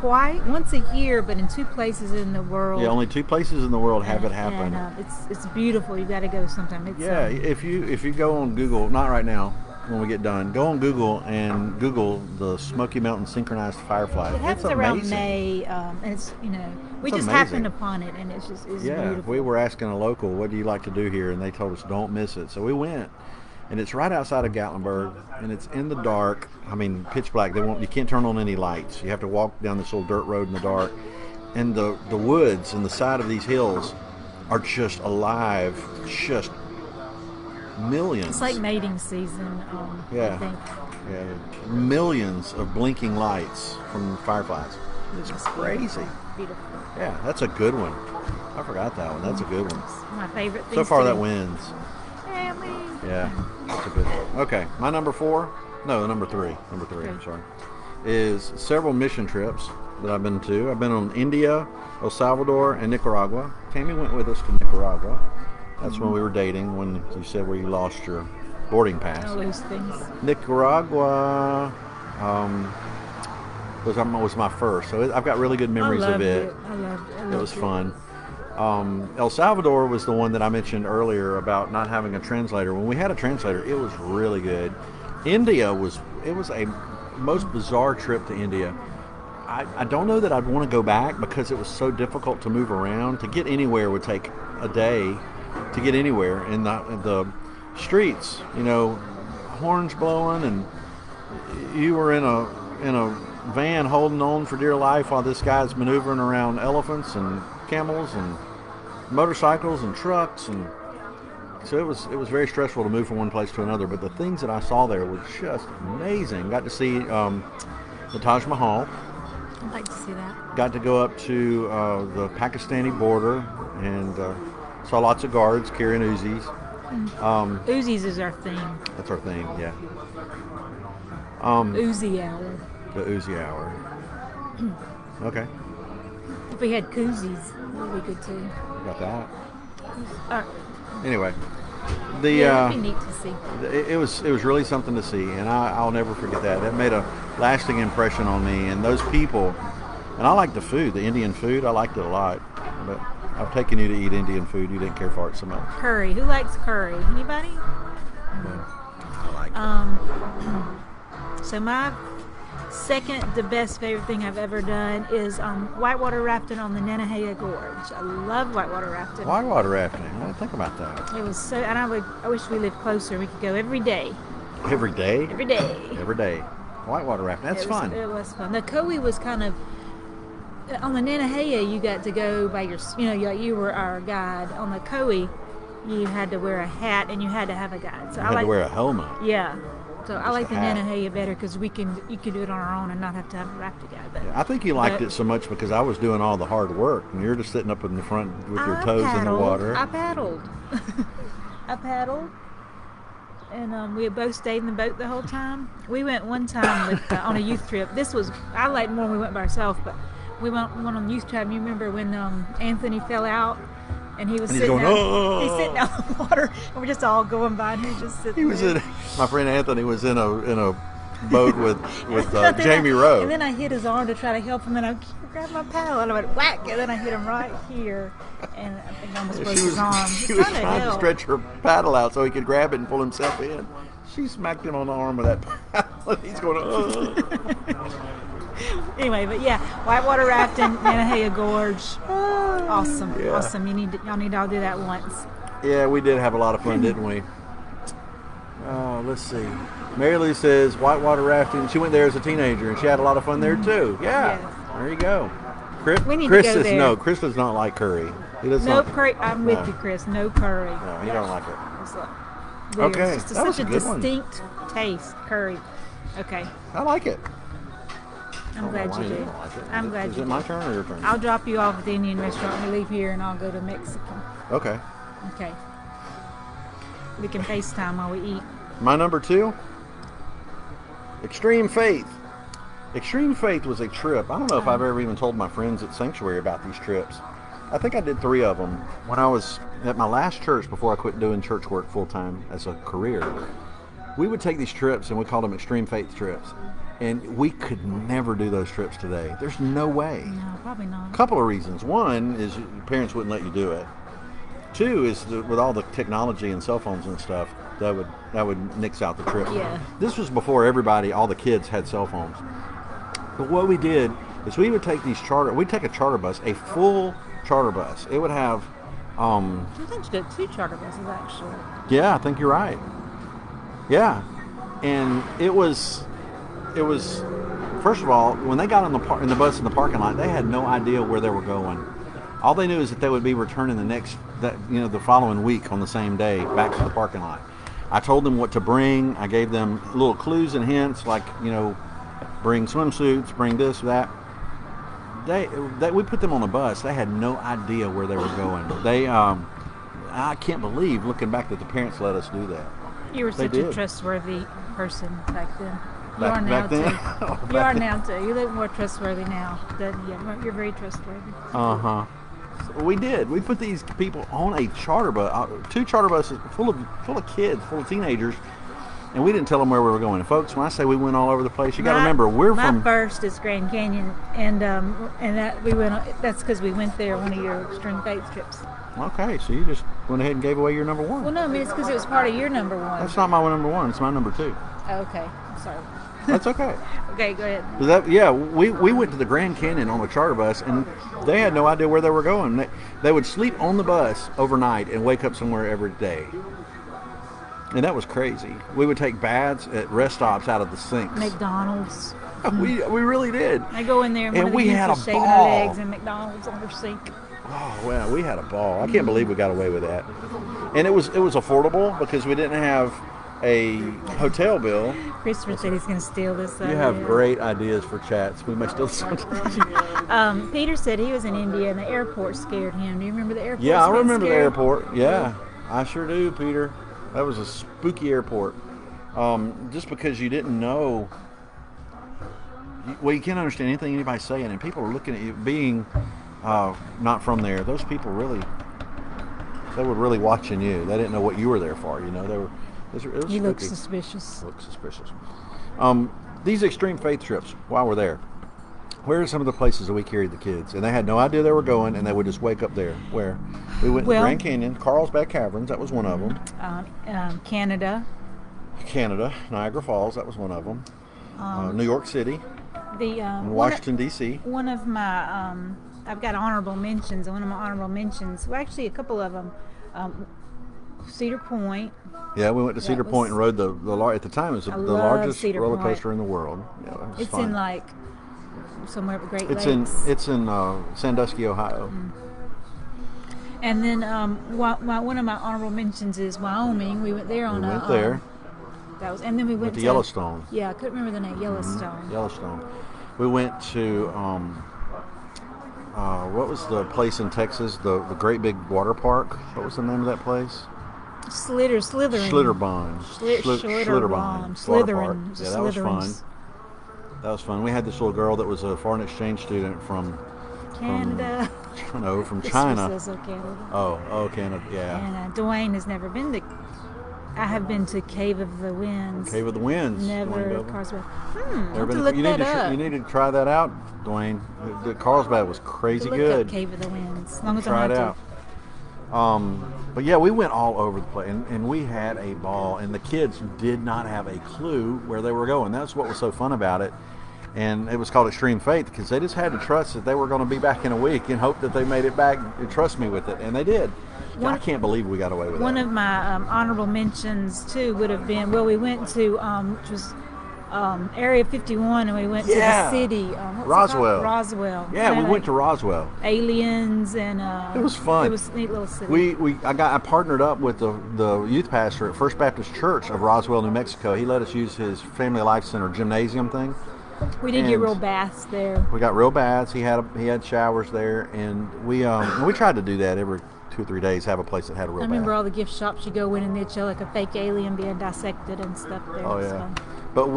Speaker 2: once a year, but in 2 places in the world.
Speaker 1: Yeah, only 2 places in the world have it happen.
Speaker 2: And it's beautiful. You got to go sometime. It's,
Speaker 1: if you go on Google, not right now, when we get done, go on Google and Google the Smoky Mountain synchronized fireflies.
Speaker 2: It happens
Speaker 1: it's
Speaker 2: around
Speaker 1: amazing.
Speaker 2: May, and it's we
Speaker 1: It's
Speaker 2: just
Speaker 1: amazing.
Speaker 2: happened upon it, and it's beautiful.
Speaker 1: We were asking a local, what do you like to do here, and they told us don't miss it. So we went, and it's right outside of Gatlinburg, and it's in the dark. I mean, pitch black. You can't turn on any lights. You have to walk down this little dirt road in the dark, and the woods and the side of these hills are just alive, just millions.
Speaker 2: It's like mating season.
Speaker 1: Yeah.
Speaker 2: I think.
Speaker 1: Yeah, millions of blinking lights from fireflies. It's crazy.
Speaker 2: Beautiful.
Speaker 1: Yeah, that's a good one. I forgot that one. That's a good one.
Speaker 2: It's my favorite thing.
Speaker 1: So far,
Speaker 2: to
Speaker 1: that
Speaker 2: do.
Speaker 1: wins.
Speaker 2: Family.
Speaker 1: Yeah, that's a good one. Okay, my number 4, no, number 3, I'm sorry, is several mission trips that I've been to. I've been on India, El Salvador, and Nicaragua. Tammie went with us to Nicaragua. That's when we were dating, when you said where you lost your boarding pass.
Speaker 2: All those things.
Speaker 1: Nicaragua was my first, so I've got really good memories of it.
Speaker 2: I loved it.
Speaker 1: It was fun. El Salvador was the one that I mentioned earlier about not having a translator. When we had a translator, it was really good. India was a most bizarre trip to India. I don't know that I'd want to go back because it was so difficult to move around. To get anywhere would take a day to get anywhere. In the streets, horns blowing, and you were in a van holding on for dear life while this guy's maneuvering around elephants and camels and motorcycles and trucks, and so it was very stressful to move from one place to another. But the things that I saw there were just amazing. Got to see the Taj Mahal.
Speaker 2: I'd like to see that.
Speaker 1: Got to go up to the Pakistani border and saw lots of guards carrying Uzis.
Speaker 2: Uzis is our thing.
Speaker 1: That's our thing, yeah.
Speaker 2: Uzi hour.
Speaker 1: The Uzi hour. Okay.
Speaker 2: If we had koozies, that would be good too.
Speaker 1: Got that.
Speaker 2: Uh,
Speaker 1: Anyway,
Speaker 2: it'd be neat to see.
Speaker 1: It was really something to see, and I'll never forget that. That made a lasting impression on me, and those people. And I like the food, the Indian food. I liked it a lot. But I've taken you to eat Indian food. You didn't care for it so much.
Speaker 2: Curry. Who likes curry? Anybody?
Speaker 1: No, I like it.
Speaker 2: So my second, the best favorite thing I've ever done is whitewater rafting on the Nanahea Gorge. I love whitewater rafting.
Speaker 1: Whitewater rafting. I didn't think about that.
Speaker 2: It was so, and I wish we lived closer. We could go every day.
Speaker 1: Every day?
Speaker 2: Every day.
Speaker 1: Every day. Whitewater rafting. That's fun.
Speaker 2: It was fun. The Kauai was kind of, on the Nanahea, you got to go by you were our guide. On the Kauai, you had to wear a hat and you had to have a guide. So
Speaker 1: you had to wear a helmet.
Speaker 2: Yeah. So I like the
Speaker 1: hat.
Speaker 2: Nanahea better because you can do it on our own and not have to have a rafting guide. But,
Speaker 1: I think you liked it so much because I was doing all the hard work and you're just sitting up in the front with your toes in the water.
Speaker 2: I paddled. And we had both stayed in the boat the whole time. We went one time on a youth trip. I liked more when we went by ourselves, but we went on a youth trip. You remember when Anthony fell out? And he was sitting out. He's sitting out in the water, and we're just all going by, and he's just sitting there.
Speaker 1: My friend Anthony was in a boat with Jamie Rowe.
Speaker 2: And then I hit his arm to try to help him, and I grabbed my paddle, and I went whack, and then I hit him right here, and I think I almost broke his arm.
Speaker 1: She was trying to stretch her paddle out so he could grab it and pull himself in. She smacked him on the arm with that paddle, and he's going,
Speaker 2: Anyway, but yeah, whitewater rafting, Nanahea Gorge, awesome,
Speaker 1: yeah.
Speaker 2: Awesome. Y'all need to all do that once.
Speaker 1: Yeah, we did have a lot of fun, didn't we? Let's see. Mary Lou says whitewater rafting. She went there as a teenager, and she had a lot of fun there too. Yeah, yes. There you go.
Speaker 2: We need
Speaker 1: Chris
Speaker 2: to go
Speaker 1: says
Speaker 2: there.
Speaker 1: No. Chris does not like curry. He does
Speaker 2: no
Speaker 1: not.
Speaker 2: Curry. I'm with you, Chris. No curry.
Speaker 1: No, he don't like it.
Speaker 2: It's weird.
Speaker 1: Okay,
Speaker 2: It's just
Speaker 1: that was
Speaker 2: such
Speaker 1: a
Speaker 2: a
Speaker 1: good one.
Speaker 2: distinct taste. Curry. Okay.
Speaker 1: I like it.
Speaker 2: I'm glad you do. I'm glad you do.
Speaker 1: Is it my turn or your turn?
Speaker 2: I'll drop you off at the Indian restaurant when we leave here, and I'll go to Mexican.
Speaker 1: Okay.
Speaker 2: Okay. We can FaceTime while we eat.
Speaker 1: My number 2, Extreme Faith. Extreme Faith was a trip. I don't know if I've ever even told my friends at Sanctuary about these trips. I think I did 3 of them. When I was at my last church before I quit doing church work full time as a career, we would take these trips and we called them Extreme Faith trips. And we could never do those trips today. There's no way.
Speaker 2: No, probably not.
Speaker 1: A couple of reasons. One is your parents wouldn't let you do it. 2 is with all the technology and cell phones and stuff, that would nix out the trip.
Speaker 2: Yeah.
Speaker 1: This was before all the kids had cell phones. But what we did is we'd take a charter bus, a full charter bus. It would have
Speaker 2: Sometimes you get 2 charter buses actually.
Speaker 1: Yeah, I think you're right. Yeah. And it was first of all, when they got in the bus in the parking lot, they had no idea where they were going. All they knew is that they would be returning the following week on the same day back to the parking lot. I told them what to bring. I gave them little clues and hints, like, bring swimsuits, bring this, that. We put them on the bus. They had no idea where they were going. I can't believe, looking back, that the parents let us do that.
Speaker 2: You were such a trustworthy person back then. You are now
Speaker 1: back then?
Speaker 2: too. You are now too. You look more trustworthy now. You're very trustworthy.
Speaker 1: We did. We put these people on a charter bus, 2 charter buses full of kids, full of teenagers, and we didn't tell them where we were going. And folks, when I say we went all over the place, you got to remember
Speaker 2: my first is Grand Canyon, and that we went. That's because we went there on one of your extreme faith trips.
Speaker 1: Okay, so you just went ahead and gave away your number 1.
Speaker 2: Well, no, I mean it's because it was part of your number 1.
Speaker 1: That's not my number 1. It's my number 2.
Speaker 2: Oh, okay, I'm sorry.
Speaker 1: That's okay.
Speaker 2: Okay, go ahead.
Speaker 1: We went to the Grand Canyon on a charter bus, and they had no idea where they were going. They would sleep on the bus overnight and wake up somewhere every day. And that was crazy. We would take baths at rest stops out of the sinks.
Speaker 2: McDonald's.
Speaker 1: We really did.
Speaker 2: I go in there and
Speaker 1: we had a ball.
Speaker 2: Shaving our legs and McDonald's on their sink.
Speaker 1: Oh, well, we had a ball. I can't believe we got away with that. And it was affordable because we didn't have a hotel bill.
Speaker 2: Christopher said he's going to steal this.
Speaker 1: You have great ideas for chats. We may steal something.
Speaker 2: Peter said he was in India and the airport scared him. Do you remember the airport?
Speaker 1: Yeah, I remember the airport. Yeah, I sure do, Peter. That was a spooky airport. Just because you didn't know. Well, you can't understand anything anybody's saying, and people are looking at you being not from there. Those people they were really watching you. They didn't know what you were there for. You know, they were.
Speaker 2: He looked suspicious.
Speaker 1: These extreme faith trips, while we're there, where are some of the places that we carried the kids? And they had no idea they were going, and they would just wake up there. Where? We went to Grand Canyon, Carlsbad Caverns, that was one of them.
Speaker 2: Canada,
Speaker 1: Niagara Falls, that was one of them. New York City, Washington, D.C.
Speaker 2: One of my, I've got honorable mentions, and one of my honorable mentions, well, actually a couple of them, Cedar Point.
Speaker 1: Yeah, we went to Cedar Point and rode the at the time it was the largest roller coaster in the world. Yeah, that was
Speaker 2: it's
Speaker 1: fun.
Speaker 2: in like somewhere at the Great
Speaker 1: Lakes. It's in Sandusky, Ohio.
Speaker 2: Mm. And then one of my honorable mentions is Wyoming. We went there on there. That was, and then we went to
Speaker 1: Yellowstone.
Speaker 2: Yeah, I couldn't remember the name. Yellowstone.
Speaker 1: Mm-hmm. Yellowstone. We went to what was the place in Texas? The great big water park. What was the name of that place?
Speaker 2: Slytherin.
Speaker 1: Schlitterbahn.
Speaker 2: Slytherin.
Speaker 1: Yeah, that was fun. That was fun. We had this little girl that was a foreign exchange student from
Speaker 2: Canada.
Speaker 1: From China.
Speaker 2: Canada.
Speaker 1: Oh, Canada. Yeah.
Speaker 2: And Dwayne has never been to. I have been to Cave of the Winds.
Speaker 1: Cave of the Winds.
Speaker 2: Never Carlsbad.
Speaker 1: You need to try that out, Dwayne. Carlsbad was crazy good.
Speaker 2: Up Cave of the Winds. As long as
Speaker 1: try it out. But yeah, we went all over the place, and we had a ball, and the kids did not have a clue where they were going. That's what was so fun about it. And it was called Extreme Faith because they just had to trust that they were going to be back in a week and hope that they made it back and trust me with it. And they did. I can't believe we got away with that.
Speaker 2: One of my honorable mentions, too, would have been, we went to, which was Area 51, and we went to the city. Roswell.
Speaker 1: Yeah, we went to Roswell.
Speaker 2: Aliens and
Speaker 1: it was fun.
Speaker 2: It was a neat little city.
Speaker 1: I partnered up with the youth pastor at First Baptist Church of Roswell, New Mexico. He let us use his Family Life Center gymnasium thing.
Speaker 2: We did get real baths there.
Speaker 1: We got real baths. He had showers there, and we tried to do that every 2 or 3 days. Have a place that had a real bath.
Speaker 2: I remember all the gift shops you go in and they'd show like a fake alien being dissected and stuff there.
Speaker 1: Oh yeah. But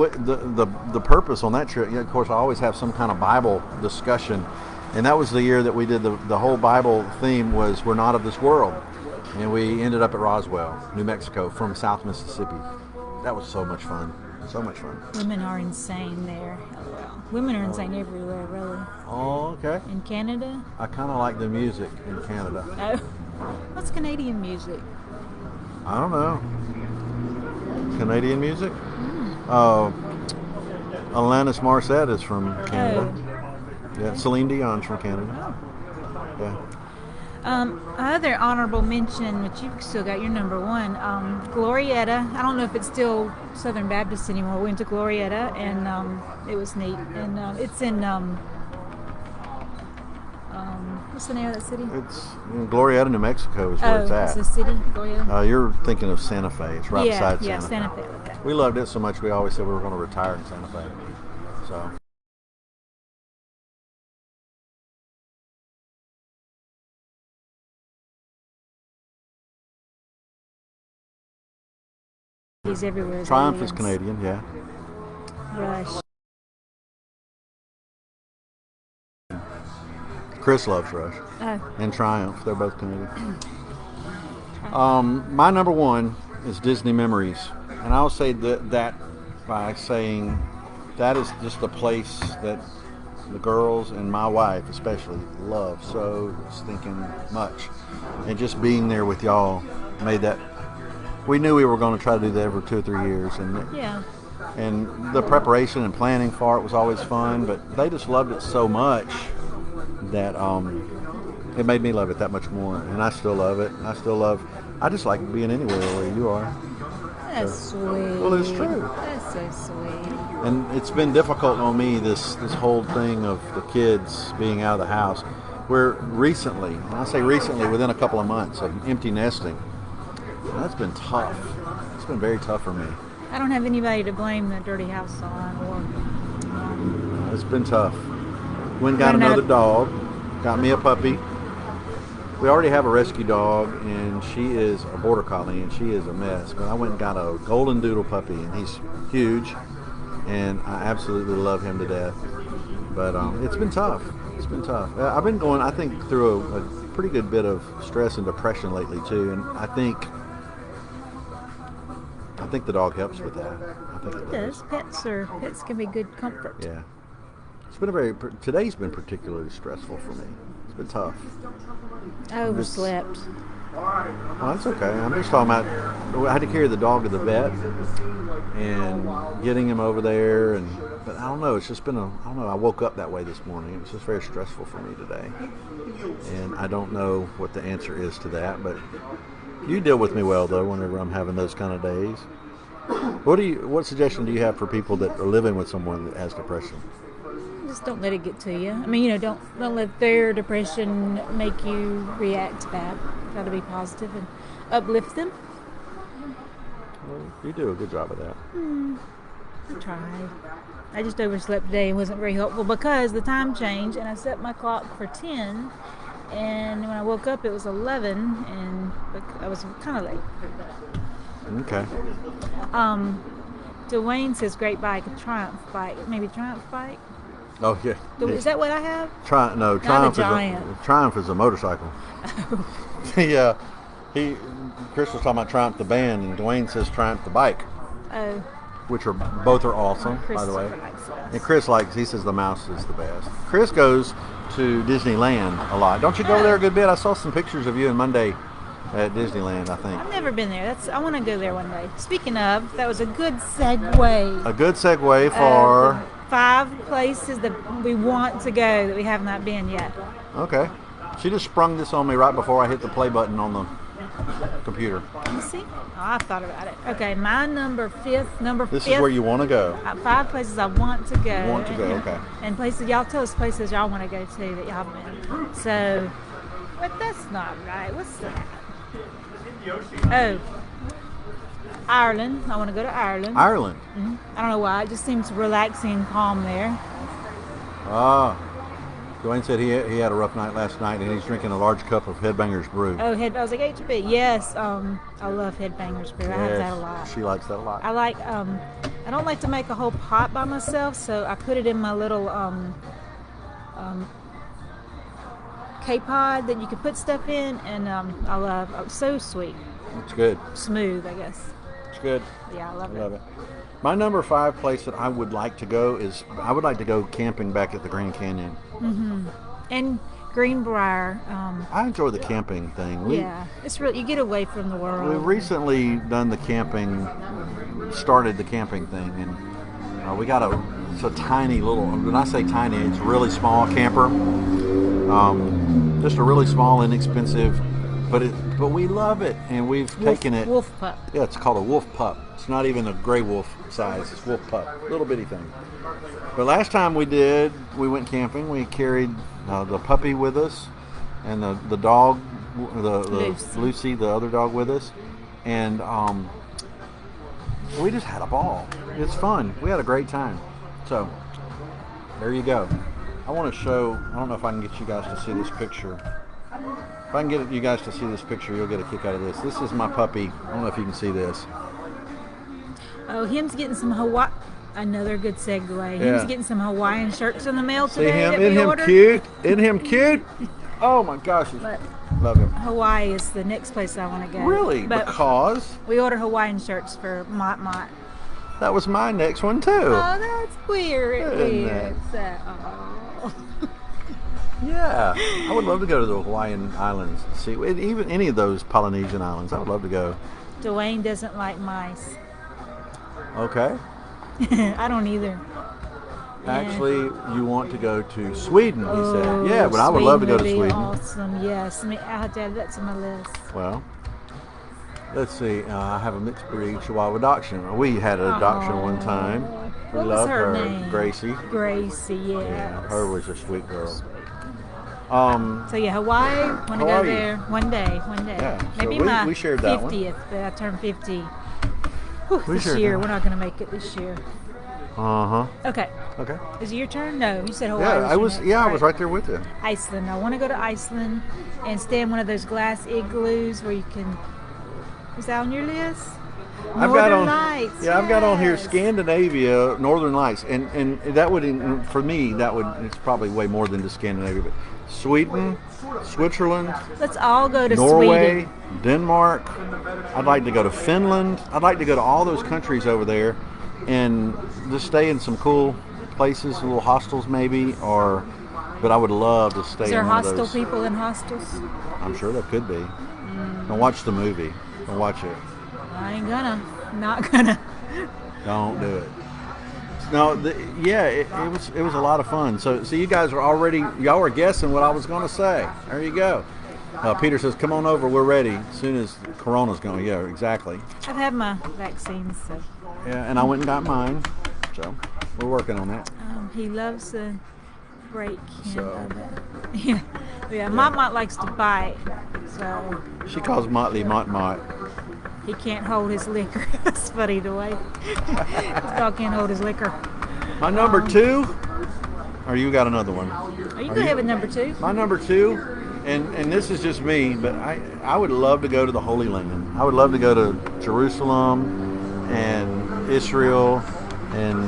Speaker 1: the purpose on that trip, of course, I always have some kind of Bible discussion, and that was the year that we did the whole Bible theme was "We're not of this world," and we ended up at Roswell, New Mexico, from South Mississippi. That was so much fun. So much fun.
Speaker 2: Women are insane there. Women are insane everywhere, really.
Speaker 1: Oh, okay.
Speaker 2: In Canada?
Speaker 1: I kind of like the music in Canada.
Speaker 2: Oh. What's Canadian music?
Speaker 1: I don't know. Canadian music? Alanis Morissette is from Canada. Oh. Yeah, Celine Dion's from Canada. Oh. Yeah.
Speaker 2: Other honorable mention, which you've still got your number 1, Glorietta. I don't know if it's still Southern Baptist anymore. We went to Glorietta, and it was neat. And it's in what's the name of that city?
Speaker 1: It's in Glorietta, New Mexico is where it's at.
Speaker 2: It's the city, Glorietta?
Speaker 1: You're thinking of Santa Fe. It's right beside Santa Fe.
Speaker 2: Yeah, Santa Fe. Okay.
Speaker 1: We loved it so much we always said we were going to retire in Santa Fe. So.
Speaker 2: He's everywhere.
Speaker 1: Triumph is Canadian, yeah.
Speaker 2: Rush.
Speaker 1: Chris loves Rush.
Speaker 2: Oh.
Speaker 1: And Triumph. They're both Canadian. My number one is Disney Memories. And I'll say that by saying that is just a place that the girls and my wife especially love so stinking much. And just being there with y'all made that. We knew we were going to try to do that every 2 or 3 years. And the preparation and planning for it was always fun, but they just loved it so much that it made me love it that much more. And I still love it. I just like being anywhere where you are.
Speaker 2: That's sweet.
Speaker 1: Well, it's true.
Speaker 2: That's so sweet.
Speaker 1: And it's been difficult on me, this whole thing of the kids being out of the house. Where recently, and I say recently, within a couple of months of empty nesting, that's been tough. It's been very tough for me.
Speaker 2: I don't have anybody to blame the dirty house on.
Speaker 1: It's been tough. Went and got another dog. Got me a puppy. We already have a rescue dog, and she is a border collie, and she is a mess. But I went and got a golden doodle puppy, and he's huge, and I absolutely love him to death. But it's been tough. It's been tough. I've been going, I think, through a pretty good bit of stress and depression lately too, and I think the dog helps with that. I think it does.
Speaker 2: Pets can be good comfort.
Speaker 1: Yeah. It's been today's been particularly stressful for me. It's been tough.
Speaker 2: I overslept.
Speaker 1: Well, that's okay. I'm just talking about, I had to carry the dog to the vet and getting him over there, but I don't know, it's just been I woke up that way this morning. It was just very stressful for me today. And I don't know what the answer is to that, but you deal with me well though whenever I'm having those kind of days. What suggestion do you have for people that are living with someone that has depression?
Speaker 2: Just don't let it get to you. I mean, don't let their depression make you react bad. Try to be positive and uplift them.
Speaker 1: Well, you do a good job of that.
Speaker 2: I tried. I just overslept today and wasn't very helpful because the time changed and I set my clock for 10 and when I woke up it was 11 and I was kind of late.
Speaker 1: Okay.
Speaker 2: Dwayne says great bike, a Triumph bike. Maybe Triumph bike?
Speaker 1: Oh, yeah.
Speaker 2: Is that what I have?
Speaker 1: Triumph is a motorcycle. Yeah. Chris was talking about Triumph the band, and Dwayne says Triumph the bike.
Speaker 2: Oh.
Speaker 1: Which both are awesome, by the way. And Chris he says the mouse is the best. Chris goes to Disneyland a lot. Don't you go there a good bit? I saw some pictures of you and Monday at Disneyland, I think.
Speaker 2: I've never been there. I want to go there one day. Speaking of, that was a good segue.
Speaker 1: A good segue for
Speaker 2: 5 places that we want to go that we have not been yet.
Speaker 1: Okay. She just sprung this on me right before I hit the play button on the computer.
Speaker 2: Let me see. Oh, I thought about it. Okay, my number 5.
Speaker 1: This is where you want to go.
Speaker 2: 5 places I want to go.
Speaker 1: Okay.
Speaker 2: And places, y'all tell us places y'all want to go to that y'all haven't been. So, but that's not right. What's that? Oh, Ireland. I want to go to Ireland.
Speaker 1: Ireland?
Speaker 2: Mm-hmm. I don't know why. It just seems relaxing and calm there.
Speaker 1: Dwayne said he had a rough night last night and he's drinking a large cup of Headbangers Brew.
Speaker 2: Oh, I was like, HB. Yes, I love Headbangers Brew. I have that a lot.
Speaker 1: She likes that a lot.
Speaker 2: I don't like to make a whole pot by myself, so I put it in my little K-pod that you can put stuff in, and I love it. So sweet.
Speaker 1: It's good.
Speaker 2: Smooth, I guess.
Speaker 1: It's good.
Speaker 2: Yeah, I love it.
Speaker 1: My number 5 place that I would like to go is I would like to go camping back at the Grand Canyon.
Speaker 2: Mm-hmm. And Greenbrier.
Speaker 1: I enjoy the camping thing.
Speaker 2: It's really, you get away from the world.
Speaker 1: We've recently started the camping thing, and we got it's a tiny little, when I say tiny, it's a really small camper. Just a really small, inexpensive, but we love it, and we've taken it.
Speaker 2: Wolf pup.
Speaker 1: Yeah, it's called a wolf pup. It's not even a gray wolf size. It's wolf pup, little bitty thing. But last time we went camping. We carried the puppy with us, and the dog, Lucy, the other dog, with us, and we just had a ball. It's fun. We had a great time. So there you go. I want to show. I don't know if I can get you guys to see this picture. If I can get you guys to see this picture, you'll get a kick out of this. This is my puppy. I don't know if you can see this.
Speaker 2: Oh, him's getting some Another good segue. He
Speaker 1: Yeah.
Speaker 2: was getting some Hawaiian shirts in the mail
Speaker 1: See
Speaker 2: today.
Speaker 1: him?
Speaker 2: that
Speaker 1: Isn't
Speaker 2: we
Speaker 1: him
Speaker 2: ordered.
Speaker 1: cute? Isn't him cute? Oh my gosh.
Speaker 2: But
Speaker 1: Love him.
Speaker 2: Hawaii is the next place I want to go.
Speaker 1: Really?
Speaker 2: But
Speaker 1: Because
Speaker 2: we ordered Hawaiian shirts for Mott Mott.
Speaker 1: that was my next one too.
Speaker 2: Oh, that's weird.
Speaker 1: Isn't
Speaker 2: Weird.
Speaker 1: that?
Speaker 2: Oh.
Speaker 1: Yeah. I would love to go to the Hawaiian Islands. See, even any of those Polynesian islands. I would love to go.
Speaker 2: Dwayne doesn't like mice.
Speaker 1: Okay.
Speaker 2: I don't either.
Speaker 1: Actually, you want to go to Sweden, he
Speaker 2: Oh,
Speaker 1: said. Yeah, but I would love to go to
Speaker 2: Sweden would be
Speaker 1: Sweden.
Speaker 2: Awesome, yes. I mean, I'll have to add that to my list.
Speaker 1: Well, let's see. I have a mixed breed Chihuahua Dachshund. We had an Dachshund one time. We
Speaker 2: What was
Speaker 1: loved
Speaker 2: her
Speaker 1: her,
Speaker 2: name?
Speaker 1: Gracie.
Speaker 2: Gracie, yes.
Speaker 1: Yeah, her was a sweet girl.
Speaker 2: So yeah, Hawaii. Want to go
Speaker 1: Hawaii.
Speaker 2: there one day. One day.
Speaker 1: Yeah, so
Speaker 2: Maybe
Speaker 1: we-
Speaker 2: my
Speaker 1: we shared that one.
Speaker 2: 50th. But I turned 50. Whew,
Speaker 1: We
Speaker 2: this
Speaker 1: shared
Speaker 2: year.
Speaker 1: that.
Speaker 2: We're not going to make it this year.
Speaker 1: Uh-huh.
Speaker 2: Okay.
Speaker 1: Okay.
Speaker 2: Is it your turn? No, you said Hawaii.
Speaker 1: Yeah, I
Speaker 2: your
Speaker 1: was.
Speaker 2: next.
Speaker 1: Yeah, I was right there with you.
Speaker 2: Iceland. I want to go to Iceland and stay in one of those glass igloos where you can. Is that on your list?
Speaker 1: I've got on.
Speaker 2: Lights.
Speaker 1: Yeah, I've got on here
Speaker 2: yes.
Speaker 1: Scandinavia, Northern Lights, and that would, for me, that would. It's probably way more than just Scandinavia, but Sweden, Switzerland,
Speaker 2: Let's all go to
Speaker 1: Norway,
Speaker 2: Sweden.
Speaker 1: Denmark. I'd like to go to Finland. I'd like to go to all those countries over there, and just stay in some cool places, little hostels maybe, or. But I would love to stay
Speaker 2: Is there
Speaker 1: in one of
Speaker 2: hostel
Speaker 1: those.
Speaker 2: people in hostels?
Speaker 1: I'm sure there could be. Don't watch the movie. Don't watch it.
Speaker 2: I ain't gonna. Not gonna.
Speaker 1: Don't do it. No, it was a lot of fun. So you guys are already, y'all were guessing what I was going to say. There you go. Peter says, come on over, we're ready as soon as Corona's going. Yeah, exactly.
Speaker 2: I've had my vaccines, so.
Speaker 1: Yeah, and I went and got mine. So we're working on that.
Speaker 2: He loves to break him
Speaker 1: So.
Speaker 2: of it. Yeah. Mott likes to bite, so
Speaker 1: She calls Motley Mott Mott.
Speaker 2: he can't hold his liquor. That's funny the way his dog can't hold his liquor.
Speaker 1: My number two, or you got another one?
Speaker 2: Are you gonna have a number two?
Speaker 1: My number two, and this is just me, but I would love to go to the Holy Land. I would love to go to Jerusalem and Israel, and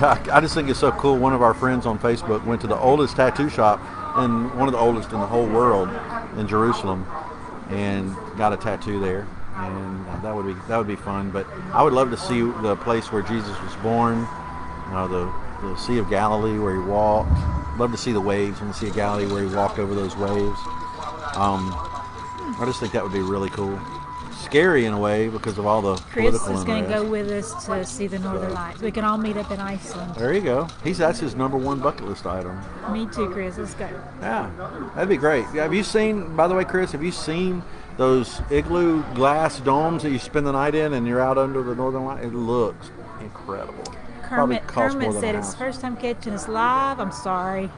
Speaker 1: I just think it's so cool. One of our friends on Facebook went to the oldest tattoo shop, and one of the oldest in the whole world, in Jerusalem, and got a tattoo there, and that would be fun. But I would love to see the place where Jesus was born, the Sea of Galilee where he walked. Love to see the waves in the Sea of Galilee where he walked over those waves. I just think that would be really cool. Scary in a way because of all the
Speaker 2: Chris
Speaker 1: political
Speaker 2: is going to
Speaker 1: unrest.
Speaker 2: go with us to see the Northern Lights. We can all meet up in Iceland.
Speaker 1: There you go. That's his number one bucket list item.
Speaker 2: Me too, Chris. Let's go.
Speaker 1: Yeah, that'd be great. Have you seen, by the way, Chris, have you seen those igloo glass domes that you spend the night in and you're out under the Northern Light? It looks incredible. Probably costs more
Speaker 2: Kermit
Speaker 1: than
Speaker 2: said
Speaker 1: a
Speaker 2: it's
Speaker 1: house.
Speaker 2: first time catching us live. I'm sorry.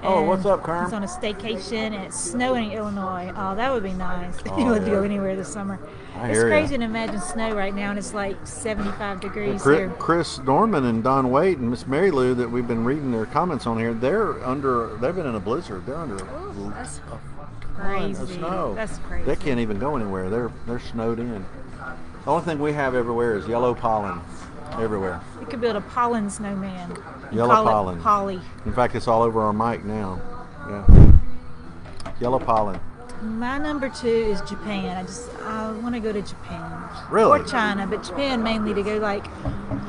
Speaker 1: Oh, what's
Speaker 2: And
Speaker 1: up, Kerm?
Speaker 2: He's on a staycation and it's snowing in Illinois. Oh, that would be nice.
Speaker 1: Oh,
Speaker 2: He would
Speaker 1: yeah.
Speaker 2: go anywhere this summer.
Speaker 1: I
Speaker 2: It's
Speaker 1: hear ya.
Speaker 2: crazy to imagine snow right now, and it's like 75 degrees
Speaker 1: Chris,
Speaker 2: here.
Speaker 1: Chris Norman and Don Waite and Miss Mary Lou that we've been reading their comments on here, they've been in a blizzard. They're under
Speaker 2: Ooh, that's
Speaker 1: ton
Speaker 2: crazy.
Speaker 1: of snow.
Speaker 2: That's crazy.
Speaker 1: They can't even go anywhere. They're snowed in. The only thing we have everywhere is yellow pollen. Everywhere.
Speaker 2: You could build a pollen snowman. and
Speaker 1: Yellow
Speaker 2: call
Speaker 1: pollen.
Speaker 2: It Polly.
Speaker 1: In fact, it's all over our mic now. Yeah. Yellow pollen.
Speaker 2: My number two is Japan. I want to go to Japan.
Speaker 1: Really?
Speaker 2: Or China, but Japan mainly to go like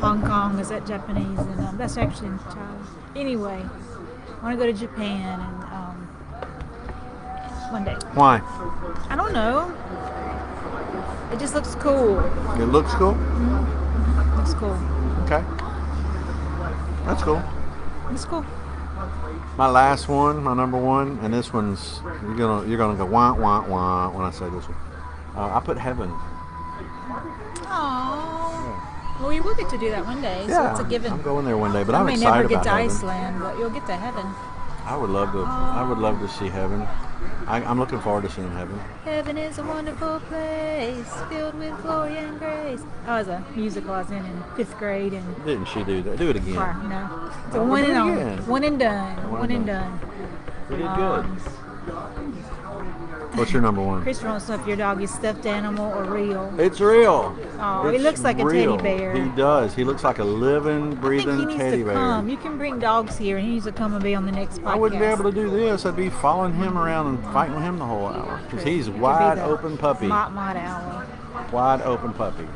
Speaker 2: Hong Kong. Is that Japanese? And that's actually in China. Anyway, I want to go to Japan and one day.
Speaker 1: Why?
Speaker 2: I don't know. It just looks cool.
Speaker 1: It looks cool?
Speaker 2: Looks cool.
Speaker 1: Okay. That's cool.
Speaker 2: It's cool.
Speaker 1: My last one, my number one, and this one's you're gonna go wah wah wah when I say this one. I put heaven.
Speaker 2: Aww. Well, you will get to do that one day, so
Speaker 1: Yeah,
Speaker 2: it's a given.
Speaker 1: I'm going there one day, but
Speaker 2: I
Speaker 1: I'm
Speaker 2: may
Speaker 1: excited
Speaker 2: never get
Speaker 1: about
Speaker 2: to
Speaker 1: heaven.
Speaker 2: Iceland, but you'll get to heaven.
Speaker 1: I would love to. I would love to see heaven. I'm looking forward to seeing heaven.
Speaker 2: Heaven is a wonderful place, filled with glory and grace. Oh, it was a musical I was in 5th grade and
Speaker 1: Didn't she do that? Do it again.
Speaker 2: choir. No, it's a
Speaker 1: Oh,
Speaker 2: one
Speaker 1: do
Speaker 2: and
Speaker 1: it
Speaker 2: on,
Speaker 1: again.
Speaker 2: one and done,
Speaker 1: One
Speaker 2: one
Speaker 1: and
Speaker 2: and done.
Speaker 1: We did good. What's your number one?
Speaker 2: Christopher wants to know if your dog is stuffed animal or real.
Speaker 1: It's real.
Speaker 2: Oh,
Speaker 1: It's
Speaker 2: he looks like
Speaker 1: real.
Speaker 2: a teddy bear.
Speaker 1: He does. He looks like a living, breathing
Speaker 2: I think he needs
Speaker 1: teddy
Speaker 2: to
Speaker 1: bear.
Speaker 2: come. You can bring dogs here, and he needs to come and be on the next podcast.
Speaker 1: I wouldn't be able to do this. I'd be following him around and fighting with him the whole hour. Because he's
Speaker 2: He could be
Speaker 1: wide
Speaker 2: the
Speaker 1: open puppy.
Speaker 2: Mott owl.
Speaker 1: Wide open puppy.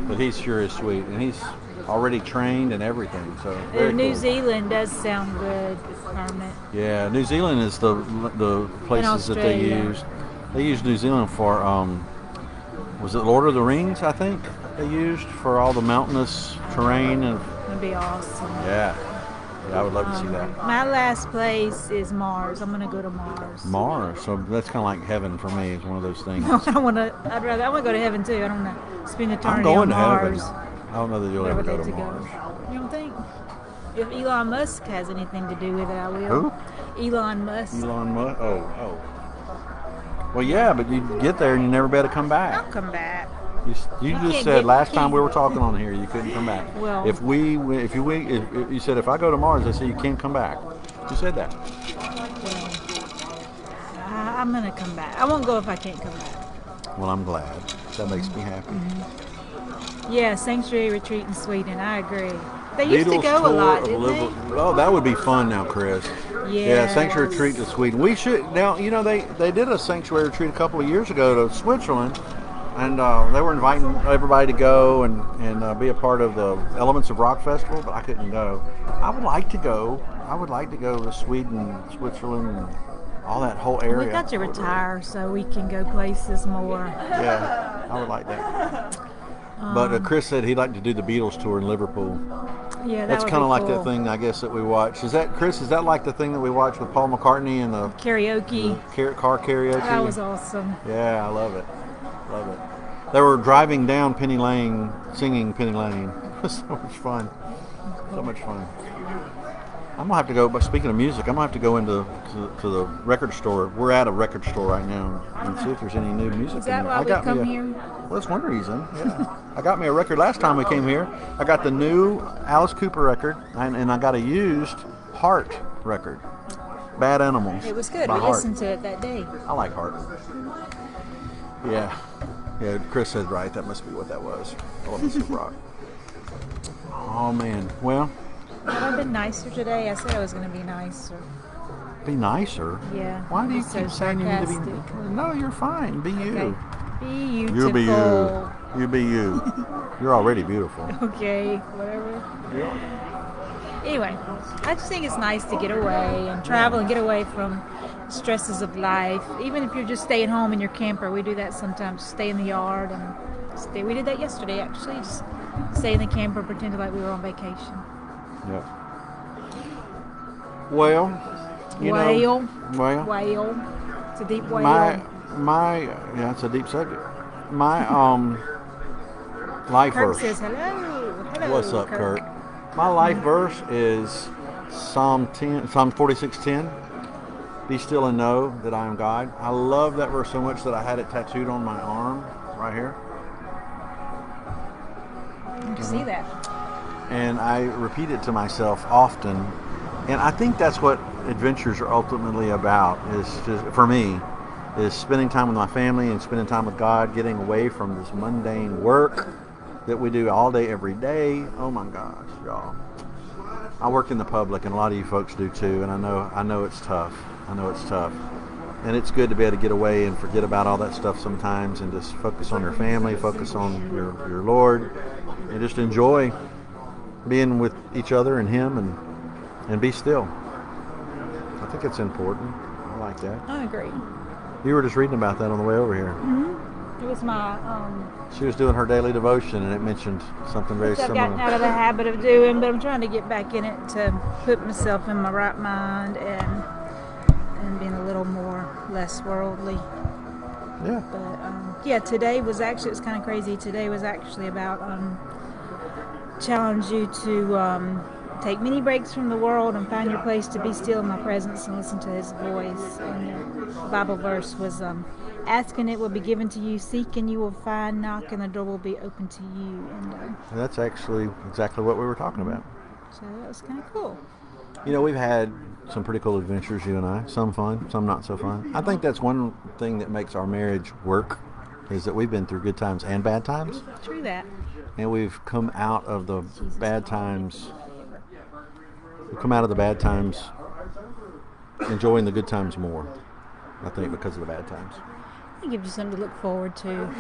Speaker 1: But he sure is sweet. And he's already trained and everything. So very
Speaker 2: New
Speaker 1: cool.
Speaker 2: Zealand does sound good, Kermit.
Speaker 1: Yeah, New Zealand is the places that they
Speaker 2: Australia.
Speaker 1: used. They used New Zealand for, was it Lord of the Rings, I think, they used for all the mountainous terrain. And
Speaker 2: That'd be awesome.
Speaker 1: yeah, I would love to see that.
Speaker 2: My last place is Mars. I'm gonna go to Mars.
Speaker 1: Mars, so that's kind of like heaven for me. It's one of those things.
Speaker 2: I want to go to heaven too. I don't want to spend eternity
Speaker 1: I'm going
Speaker 2: on
Speaker 1: to
Speaker 2: Mars.
Speaker 1: heaven. I don't know that you'll
Speaker 2: Wherever
Speaker 1: ever go
Speaker 2: they
Speaker 1: to Mars.
Speaker 2: You don't think? If Elon Musk has anything to do with it, I will.
Speaker 1: Who?
Speaker 2: Elon Musk.
Speaker 1: Elon Musk? Oh. Well, yeah, but you get there and you never be able to come back.
Speaker 2: I'll come back.
Speaker 1: You
Speaker 2: can't
Speaker 1: just said
Speaker 2: get
Speaker 1: last time
Speaker 2: keys.
Speaker 1: we were talking on here you couldn't come back.
Speaker 2: Well-
Speaker 1: if you said if I go to Mars, I say you can't come back. You said that.
Speaker 2: I'm gonna come back. I won't go if I can't come back.
Speaker 1: Well, I'm glad. That makes me happy.
Speaker 2: Yeah, sanctuary retreat in Sweden. I agree. They used to
Speaker 1: Beatles
Speaker 2: go a
Speaker 1: tour
Speaker 2: lot,
Speaker 1: of
Speaker 2: didn't
Speaker 1: Liverpool. Oh, that would be fun now, Chris.
Speaker 2: they?
Speaker 1: Yeah, sanctuary retreat to Sweden. We should now. You know they did a sanctuary retreat a couple of years ago to Switzerland, and they were inviting everybody to go and be a part of the Elements of Rock Festival, but I couldn't go. I would like to go. I would like to go to Sweden, Switzerland, and all that whole area.
Speaker 2: We've got to retire so we can go places more.
Speaker 1: Yeah, I would like that. But Chris said he'd like to do the Beatles tour in Liverpool.
Speaker 2: Yeah,
Speaker 1: That's
Speaker 2: would
Speaker 1: kind
Speaker 2: be
Speaker 1: of like
Speaker 2: cool.
Speaker 1: that thing, I guess, that we watched. Is that, Chris, is that like the thing that we watched with Paul McCartney and the
Speaker 2: Karaoke.
Speaker 1: car karaoke?
Speaker 2: That was awesome.
Speaker 1: Yeah, I love it. Love it. They were driving down Penny Lane, singing Penny Lane. It was so much fun. So much fun. I'm going to have to go, but speaking of music, I'm going to have to go into to the record store. We're at a record store right now and see if there's any new music.
Speaker 2: Is that
Speaker 1: in there.
Speaker 2: why
Speaker 1: I
Speaker 2: we
Speaker 1: got
Speaker 2: come
Speaker 1: me a,
Speaker 2: here?
Speaker 1: Well, that's one reason. Yeah, I got me a record last time we came here. I got the new Alice Cooper record, and I got a used Heart record, Bad Animals.
Speaker 2: It was good.
Speaker 1: by
Speaker 2: We
Speaker 1: Heart.
Speaker 2: listened to it that day.
Speaker 1: I like Heart. Yeah, Chris said right. That must be what that was. Elements of Rock. Oh man, well,
Speaker 2: Have I been nicer today? I said I was going to be nicer.
Speaker 1: be nicer.
Speaker 2: Yeah.
Speaker 1: Why do you
Speaker 2: So
Speaker 1: keep saying you need to be?
Speaker 2: sarcastic.
Speaker 1: No, you're fine. Be you.
Speaker 2: Okay. Be beautiful.
Speaker 1: You be you. You be you. You're already beautiful.
Speaker 2: Okay, whatever.
Speaker 1: Yeah.
Speaker 2: Anyway, I just think it's nice to get away and travel and get away from stresses of life. Even if you're just staying home in your camper, we do that sometimes. Stay in the yard and stay. We did that yesterday, actually. Just stay in the camper, pretend like we were on vacation.
Speaker 1: Yep. Well, you know. Well.
Speaker 2: Whale. It's a deep whale.
Speaker 1: Yeah, it's a deep subject. My life
Speaker 2: Kurt
Speaker 1: verse.
Speaker 2: says hello. Hello.
Speaker 1: What's up, Kurt? My life verse is Psalm 46:10. Be still and know that I am God. I love that verse so much that I had it tattooed on my arm right here.
Speaker 2: You can see that.
Speaker 1: And I repeat it to myself often. And I think that's what adventures are ultimately about, is just, for me, is spending time with my family and spending time with God, getting away from this mundane work that we do all day, every day. Oh my gosh, y'all. I work in the public, and a lot of you folks do too, and I know it's tough. I know it's tough. And it's good to be able to get away and forget about all that stuff sometimes and just focus on your family, focus on your Lord, and just enjoy being with each other and Him and be still. I think it's important. I like that.
Speaker 2: I agree.
Speaker 1: You were just reading about that on the way over here.
Speaker 2: It was my
Speaker 1: She was doing her daily devotion, and it mentioned something very
Speaker 2: which I've
Speaker 1: similar.
Speaker 2: gotten out of the habit of doing, but I'm trying to get back in it to put myself in my right mind and being a little less worldly.
Speaker 1: Yeah.
Speaker 2: But yeah, today was actually, it's kind of crazy. Today was actually about challenge you to take many breaks from the world and find your place to be still in my presence and listen to His voice. And the Bible verse was, ask and it will be given to you, seek and you will find, knock and the door will be open to you. And
Speaker 1: That's actually exactly what we were talking about.
Speaker 2: so that was kind of cool.
Speaker 1: You know, we've had some pretty cool adventures, you and I. Some fun, some not so fun. I think that's one thing that makes our marriage work, is that we've been through good times and bad times.
Speaker 2: True that.
Speaker 1: And we've come out of the bad times. We've come out of the bad times enjoying the good times more, I think, because of the bad times.
Speaker 2: It gives you something to look forward to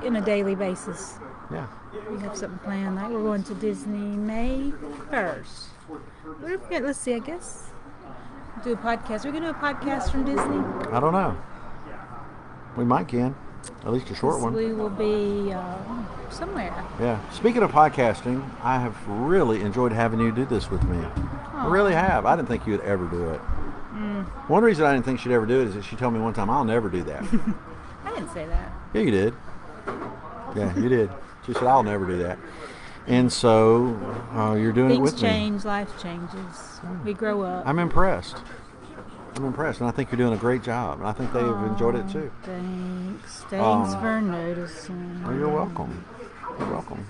Speaker 2: in a daily basis.
Speaker 1: Yeah.
Speaker 2: We have something planned. Like we're going to Disney May 1st. Let's see, I guess. Do a podcast. We're going to do a podcast from Disney?
Speaker 1: I don't know. We might can. At least a short one.
Speaker 2: We will be somewhere.
Speaker 1: Yeah. Speaking of podcasting, I have really enjoyed having you do this with me.
Speaker 2: Aww.
Speaker 1: I really have. I didn't think you would ever do it. One reason I didn't think she'd ever do it is that she told me one time, I'll never do that.
Speaker 2: I didn't say that.
Speaker 1: Yeah, you did. Yeah, you did. She said, I'll never do that. And so you're doing it with me.
Speaker 2: Things change, life changes. We grow up.
Speaker 1: I'm impressed. And I think you're doing a great job. And I think they've enjoyed it too.
Speaker 2: Thanks. Thanks for noticing.
Speaker 1: Well, you're welcome. You're welcome.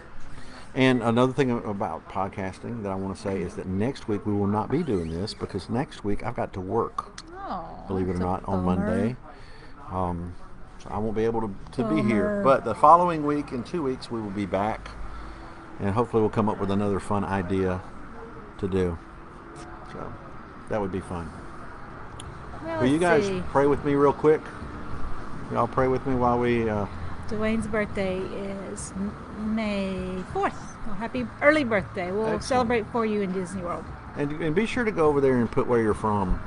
Speaker 1: And another thing about podcasting that I want to say is that next week we will not be doing this because next week I've got to work.
Speaker 2: Oh,
Speaker 1: believe it or not, on Monday. So I won't be able to be here.
Speaker 2: Bummer.
Speaker 1: But the following week, in 2 weeks, we will be back. And hopefully we'll come up with another fun idea to do. So that would be fun.
Speaker 2: Well,
Speaker 1: Will you guys pray with me real quick? Y'all pray with me while we...
Speaker 2: Dwayne's birthday is May 4th. Well, happy early birthday. We'll
Speaker 1: Excellent.
Speaker 2: Celebrate for you in Disney World.
Speaker 1: And be sure to go over there and put where you're from.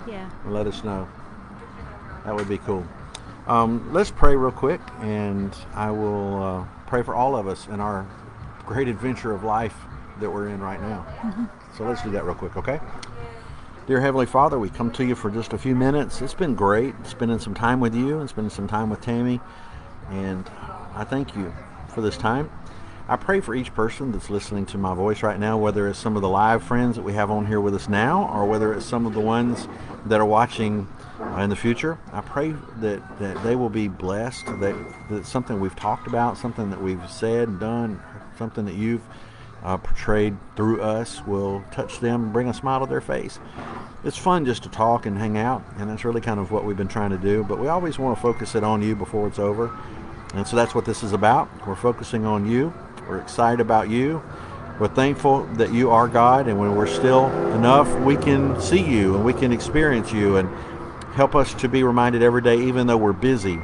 Speaker 2: Yeah.
Speaker 1: And let us know. That would be cool. Let's pray real quick, and I will pray for all of us in our great adventure of life that we're in right now.
Speaker 2: Mm-hmm.
Speaker 1: So let's do that real quick, okay? Dear Heavenly Father, we come to you for just a few minutes. It's been great spending some time with you and spending some time with Tammie, and I thank you for this time. I pray for each person that's listening to my voice right now, whether it's some of the live friends that we have on here with us now, or whether it's some of the ones that are watching in the future. I pray that they will be blessed, that something we've talked about, something that we've said and done, something that you've portrayed through us will touch them and bring a smile to their face. It's fun just to talk and hang out, and that's really kind of what we've been trying to do, but we always want to focus it on you before it's over. And so that's what this is about. We're focusing on you. We're excited about you. We're thankful that you are God, and when we're still enough, we can see you and we can experience you, and help us to be reminded every day, even though we're busy,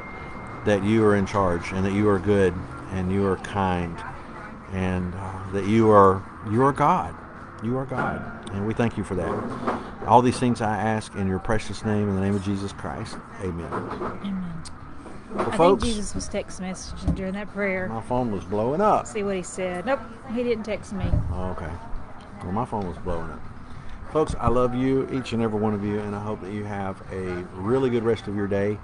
Speaker 1: that you are in charge and that you are good and you are kind and that you are God. You are God, and we thank you for that. All these things I ask in your precious name, in the name of Jesus Christ. Amen.
Speaker 2: Amen.
Speaker 1: Well,
Speaker 2: I
Speaker 1: folks,
Speaker 2: think Jesus was text messaging during that prayer.
Speaker 1: my phone was blowing up.
Speaker 2: See what he said. Nope, he didn't text me.
Speaker 1: Okay. Well, my phone was blowing up. Folks, I love you, each and every one of you, and I hope that you have a really good rest of your day.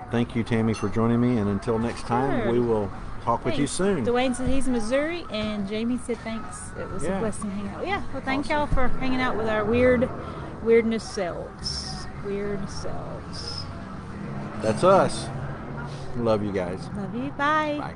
Speaker 1: Thank you, Tammie, for joining me, and until next time,
Speaker 2: Sure.
Speaker 1: we will talk with you soon.
Speaker 2: Dwayne said he's in Missouri, and Jamie said thanks. It was a blessing hanging out. Yeah, well, thank y'all for hanging out with our weirdness selves. Weird selves.
Speaker 1: That's us. Love you guys.
Speaker 2: Love you. Bye.
Speaker 1: Bye.